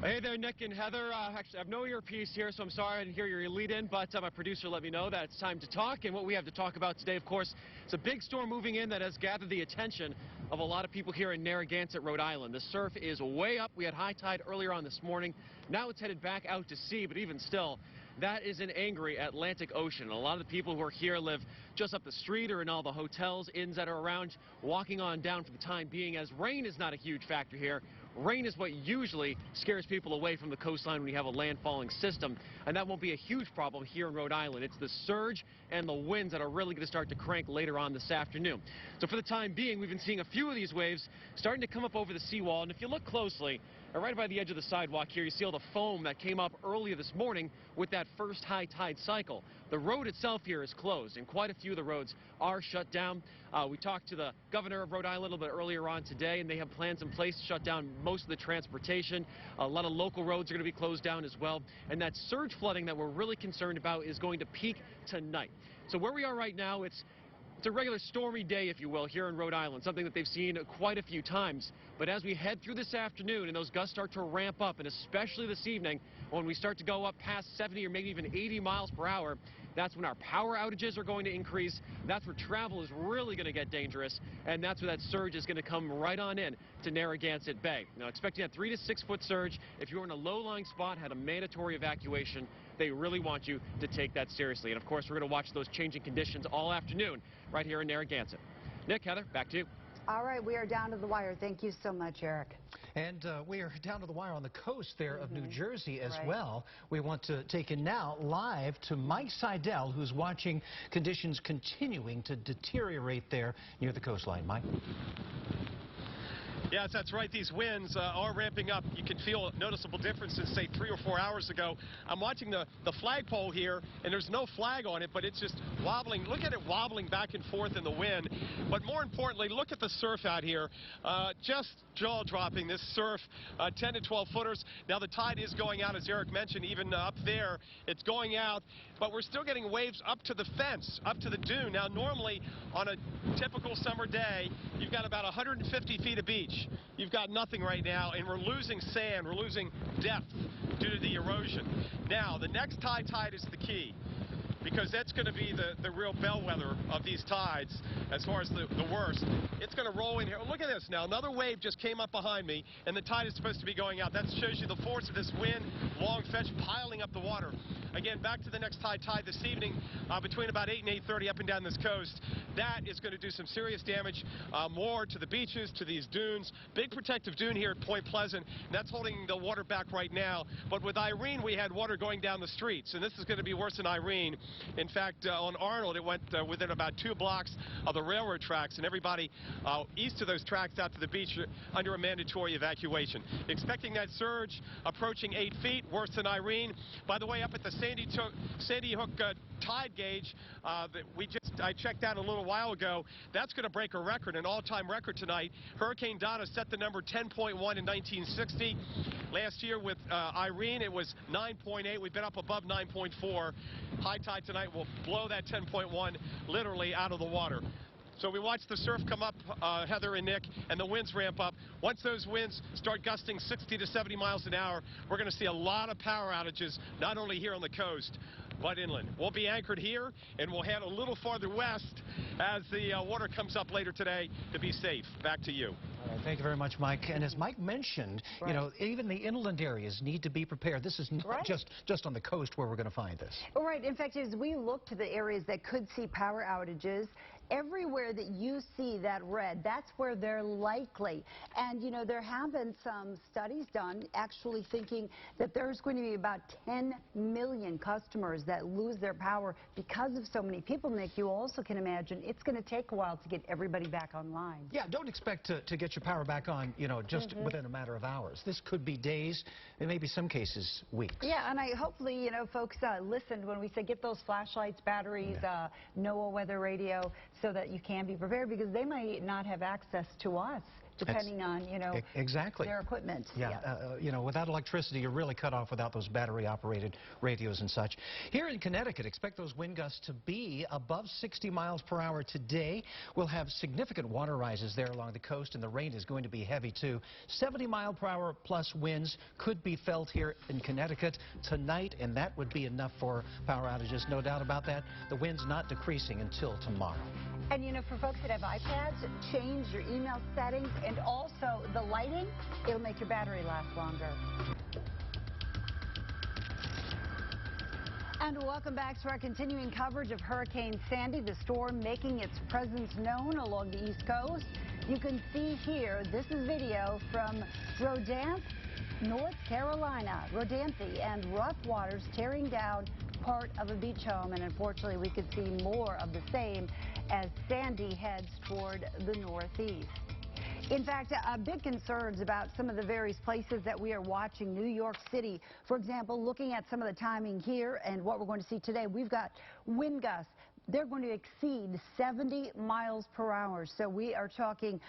Hey there, Nick and Heather. Actually, I have no earpiece here, so I'm sorry I didn't hear your lead in, but my producer let me know that it's time to talk. And what we have to talk about today, of course, it's a big storm moving in that has gathered the attention of a lot of people here in Narragansett, Rhode Island. The surf is way up. We had high tide earlier on this morning. Now it's headed back out to sea, but even still, that is an angry Atlantic Ocean. A lot of the people who are here live just up the street or in all the hotels, inns that are around, walking on down for the time being, as rain is not a huge factor here. Rain is what usually scares people away from the coastline when you have a landfalling system, and that won't be a huge problem here in Rhode Island. It's the surge and the winds that are really going to start to crank later on this afternoon. So for the time being, we've been seeing a few of these waves starting to come up over the seawall, and if you look closely, right by the edge of the sidewalk here, you see all the foam that came up earlier this morning with that first high tide cycle. The road itself here is closed, and quite a few of the roads are shut down. We talked to the governor of Rhode Island a little bit earlier on today, and they have plans in place to shut down most of the transportation. A lot of local roads are going to be closed down as well, and that surge flooding that we're really concerned about is going to peak tonight. So where we are right now, it's a regular stormy day, if you will, here in Rhode Island, something that they've seen quite a few times. But as we head through this afternoon and those gusts start to ramp up, and especially this evening when we start to go up past 70 or maybe even 80 miles per hour, that's when our power outages are going to increase. That's where travel is really going to get dangerous, and that's where that surge is going to come right on in to Narragansett Bay. Now, expecting a 3 to 6 foot surge. If you're in a low-lying spot, had a mandatory evacuation, they really want you to take that seriously. And, of course, we're going to watch those changing conditions all afternoon right here in Narragansett. Nick, Heather, back to you. All right, we are down to the wire. Thank you so much, Eric. And we are down to the wire on the coast there of New Jersey as well. We want to take in now live to Mike Seidel, who's watching conditions continuing to deteriorate there near the coastline. Mike? Yes, that's right. These winds are ramping up. You can feel a noticeable difference since, say, 3 or 4 hours ago. I'm watching the flagpole here, and there's no flag on it, but it's just wobbling. Look at it wobbling back and forth in the wind. But more importantly, look at the surf out here. Just jaw-dropping, this surf, 10 to 12 footers. Now, the tide is going out, as Eric mentioned, even up there. It's going out, but we're still getting waves up to the fence, up to the dune. Now, normally, on a typical summer day, you've got about 150 feet of beach. You've got nothing right now, and we're losing sand. We're losing depth due to the erosion. Now, the next high tide is the key, because that's going to be the real bellwether of these tides as far as the worst. It's going to roll in here. Oh, look at this now. Another wave just came up behind me, and the tide is supposed to be going out. That shows you the force of this wind, long fetch, piling up the water. Again, back to the next high tide this evening between about 8 and 8:30 up and down this coast. That is going to do some serious damage more to the beaches, to these dunes. Big protective dune here at Point Pleasant, and that's holding the water back right now. But with Irene, we had water going down the streets, and this is going to be worse than Irene. In fact, on Arnold, it went within about 2 blocks of the railroad tracks, and everybody east of those tracks out to the beach under a mandatory evacuation. Expecting that surge approaching 8 feet, worse than Irene. By the way, up at the Sandy Hook tide gauge I checked that a little while ago. That's going to break a record, an all-time record tonight. Hurricane Donna set the number 10.1 in 1960. Last year with Irene, it was 9.8. We've been up above 9.4. High tide tonight will blow that 10.1 literally out of the water. So we watch the surf come up, Heather and Nick, and the winds ramp up. Once those winds start gusting 60 to 70 miles an hour, we're going to see a lot of power outages, not only here on the coast, but inland. We'll be anchored here, and we'll head a little farther west as the water comes up later today to be safe. Back to you. All right, thank you very much, Mike. And as Mike mentioned, you know, even the inland areas need to be prepared. This is not just on the coast where we're going to find this. Right. In fact, as we look to the areas that could see power outages, everywhere that you see that red, that's where they're likely. And, you know, there have been some studies done actually thinking that there's going to be about 10 million customers that lose their power because of so many people. Nick, you also can imagine it's going to take a while to get everybody back online. Yeah, don't expect to get your power back on, you know, just within a matter of hours. This could be days, and maybe some cases weeks. Yeah, and hopefully, you know, folks listened when we said get those flashlights, batteries, NOAA weather radio, so that you can be prepared, because they might not have access to us, depending on, you know, their equipment. You know, without electricity, you're really cut off without those battery-operated radios and such. Here in Connecticut, expect those wind gusts to be above 60 miles per hour today. We'll have significant water rises there along the coast, and the rain is going to be heavy, too. 70-mile-per-hour plus winds could be felt here in Connecticut tonight, and that would be enough for power outages, no doubt about that. The wind's not decreasing until tomorrow. And, you know, for folks that have iPads, change your email settings, and also the lighting, it'll make your battery last longer. And welcome back to our continuing coverage of Hurricane Sandy, the storm making its presence known along the East Coast. You can see here, this is video from Rodanthe, North Carolina. Rodanthe and rough waters tearing down part of a beach home, and unfortunately we could see more of the same as Sandy heads toward the northeast. In fact, big concerns about some of the various places that we are watching. New York City, for example, looking at some of the timing here and what we're going to see today, we've got wind gusts. They're going to exceed 70 miles per hour. So we are talking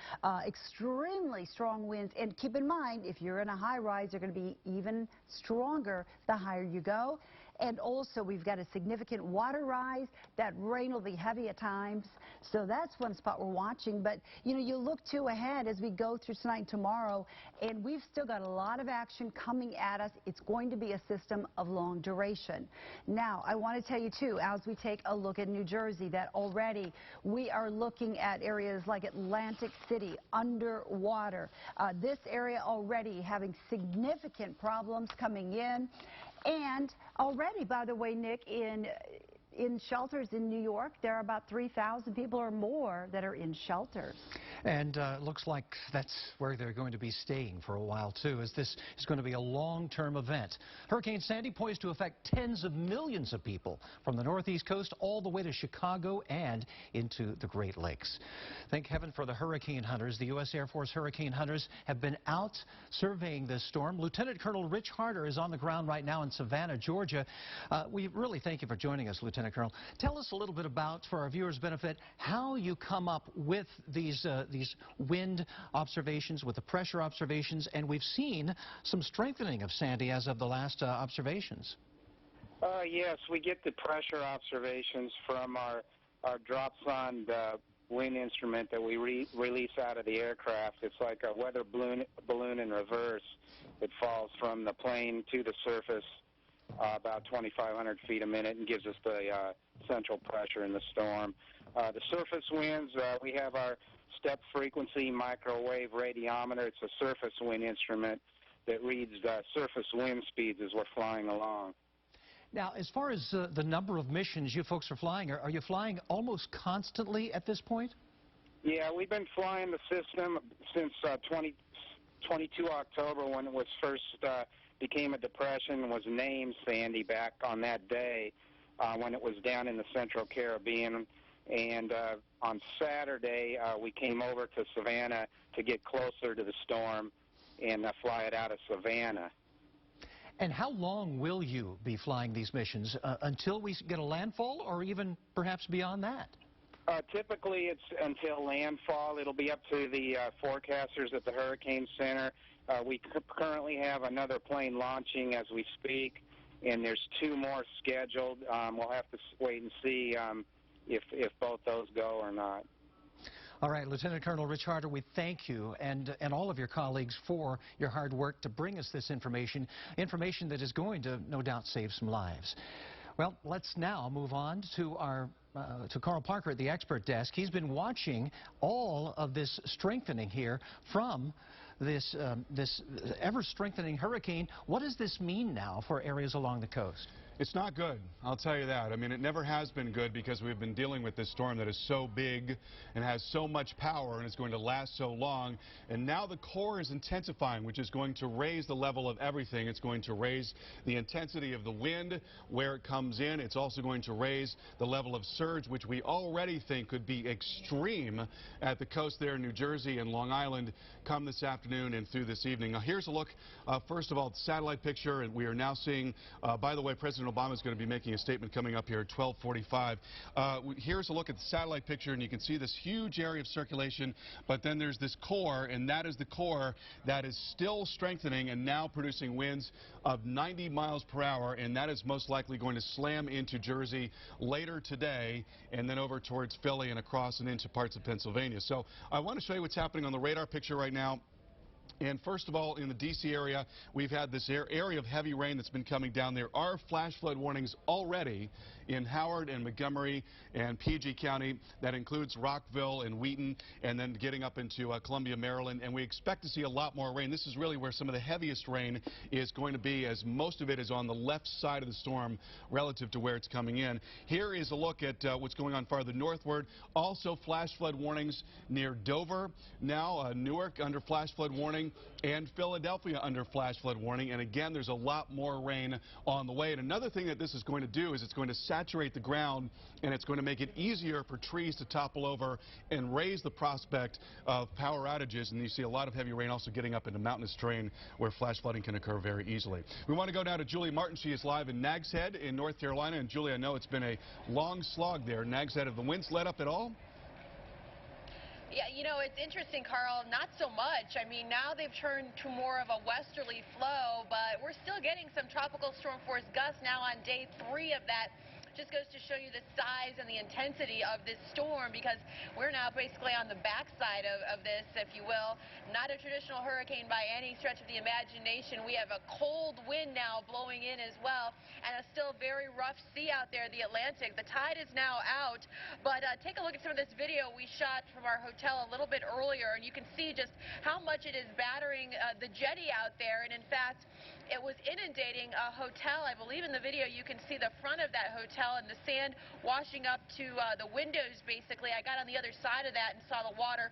extremely strong winds. And keep in mind, if you're in a high rise, they're going to be even stronger the higher you go. And also, we've got a significant water rise. That rain will be heavy at times. So that's one spot we're watching. But, you know, you look too ahead as we go through tonight and tomorrow, and we've still got a lot of action coming at us. It's going to be a system of long duration. Now, I want to tell you, too, as we take a look at New Jersey, that already we are looking at areas like Atlantic City underwater. This area already having significant problems coming in. And already, by the way, Nick, in shelters in New York, there are about 3,000 people or more that are in shelters. And looks like that's where they're going to be staying for a while, too, as this is going to be a long-term event. Hurricane Sandy poised to affect tens of millions of people from the northeast coast all the way to Chicago and into the Great Lakes. Thank heaven for the hurricane hunters. The U.S. Air Force hurricane hunters have been out surveying this storm. Lieutenant Colonel Rich Harder is on the ground right now in Savannah, Georgia. We really thank you for joining us, Lieutenant Colonel. Tell us a little bit about, for our viewers' benefit, how you come up with these wind observations, with the pressure observations, and we've seen some strengthening of Sandy as of the last observations. Yes, we get the pressure observations from our dropsonde wind instrument that we release out of the aircraft. It's like a weather balloon in reverse. It falls from the plane to the surface about 2,500 feet a minute and gives us the central pressure in the storm. The surface winds, we have our step frequency microwave radiometer. It's a surface wind instrument that reads surface wind speeds as we're flying along. Now, as far as the number of missions you folks are flying, are you flying almost constantly at this point? Yeah, we've been flying the system since 22 October when it was first became a depression, was named Sandy back on that day when it was down in the Central Caribbean. And on Saturday, we came over to Savannah to get closer to the storm and fly it out of Savannah. And how long will you be flying these missions? Until we get a landfall, or even perhaps beyond that? Typically, it's until landfall. It'll be up to the forecasters at the Hurricane Center. We currently have another plane launching as we speak, and there's 2 more scheduled. We'll have to wait and see if both those go or not. All right, Lieutenant Colonel Rich Harder, we thank you and all of your colleagues for your hard work to bring us this information that is going to, no doubt, save some lives. Well, let's now move on to to Carl Parker at the expert desk. He's been watching all of this strengthening here from this ever-strengthening hurricane. What does this mean now for areas along the coast? It's not good, I'll tell you that. I mean, it never has been good because we've been dealing with this storm that is so big and has so much power and is going to last so long. And now the core is intensifying, which is going to raise the level of everything. It's going to raise the intensity of the wind where it comes in. It's also going to raise the level of surge, which we already think could be extreme at the coast there in New Jersey and Long Island come this afternoon and through this evening. Now, here's a look, first of all, at the satellite picture. And we are now seeing, by the way, President Obama is going to be making a statement coming up here at 12:45. Here's a look at the satellite picture, and you can see this huge area of circulation, but then there's this core, and that is the core that is still strengthening and now producing winds of 90 miles per hour, and that is most likely going to slam into Jersey later today and then over towards Philly and across and into parts of Pennsylvania. So I want to show you what's happening on the radar picture right now. And first of all, in the D.C. area, we've had this area of heavy rain that's been coming down. There are flash flood warnings already in Howard and Montgomery and PG County. That includes Rockville and Wheaton, and then getting up into Columbia, Maryland. And we expect to see a lot more rain. This is really where some of the heaviest rain is going to be, as most of it is on the left side of the storm relative to where it's coming in. Here is a look at what's going on farther northward. Also flash flood warnings near Dover. Now Newark under flash flood warning, and Philadelphia under flash flood warning. And again, there's a lot more rain on the way. And another thing that this is going to do is it's going to saturate the ground, and it's going to make it easier for trees to topple over and raise the prospect of power outages. And you see a lot of heavy rain also getting up into mountainous terrain where flash flooding can occur very easily. We want to go now to Julie Martin. She is live in Nags Head in North Carolina. And Julie, I know it's been a long slog there. Nags Head, have the winds let up at all? Yeah, you know, it's interesting, Carl. Not so much. I mean, now they've turned to more of a westerly flow, but we're still getting some tropical storm force gusts now on day 3 of that. Just goes to show you the size and the intensity of this storm, because we're now basically on the backside of this, if you will. Not a traditional hurricane by any stretch of the imagination. We have a cold wind now blowing in as well, and a still very rough sea out there, the Atlantic. The tide is now out, but take a look at some of this video we shot from our hotel a little bit earlier, and you can see just how much it is battering the jetty out there. And in fact, it was inundating a hotel. I believe in the video you can see the front of that hotel and the sand washing up to the windows, basically. I got on the other side of that and saw the water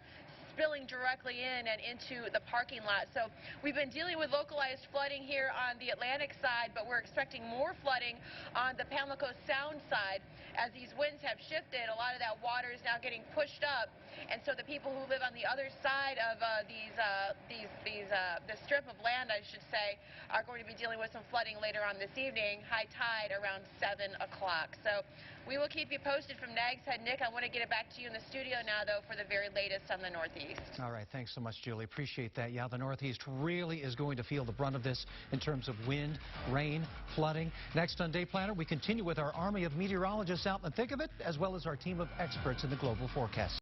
spilling directly in and into the parking lot. So we've been dealing with localized flooding here on the Atlantic side, but we're expecting more flooding on the Pamlico Sound side. As these winds have shifted, a lot of that water is now getting pushed up, and so the people who live on the other side of the strip of land, I should say, are going to be dealing with some flooding later on this evening. High tide around 7 o'clock. So we will keep you posted from Nags Head. Nick, I want to get it back to you in the studio now, though, for the very latest on the Northeast. All right, thanks so much, Julie. Appreciate that. Yeah, the Northeast really is going to feel the brunt of this in terms of wind, rain, flooding. Next on Day Planner, we continue with our army of meteorologists out in the thick of it, as well as our team of experts in the global forecast.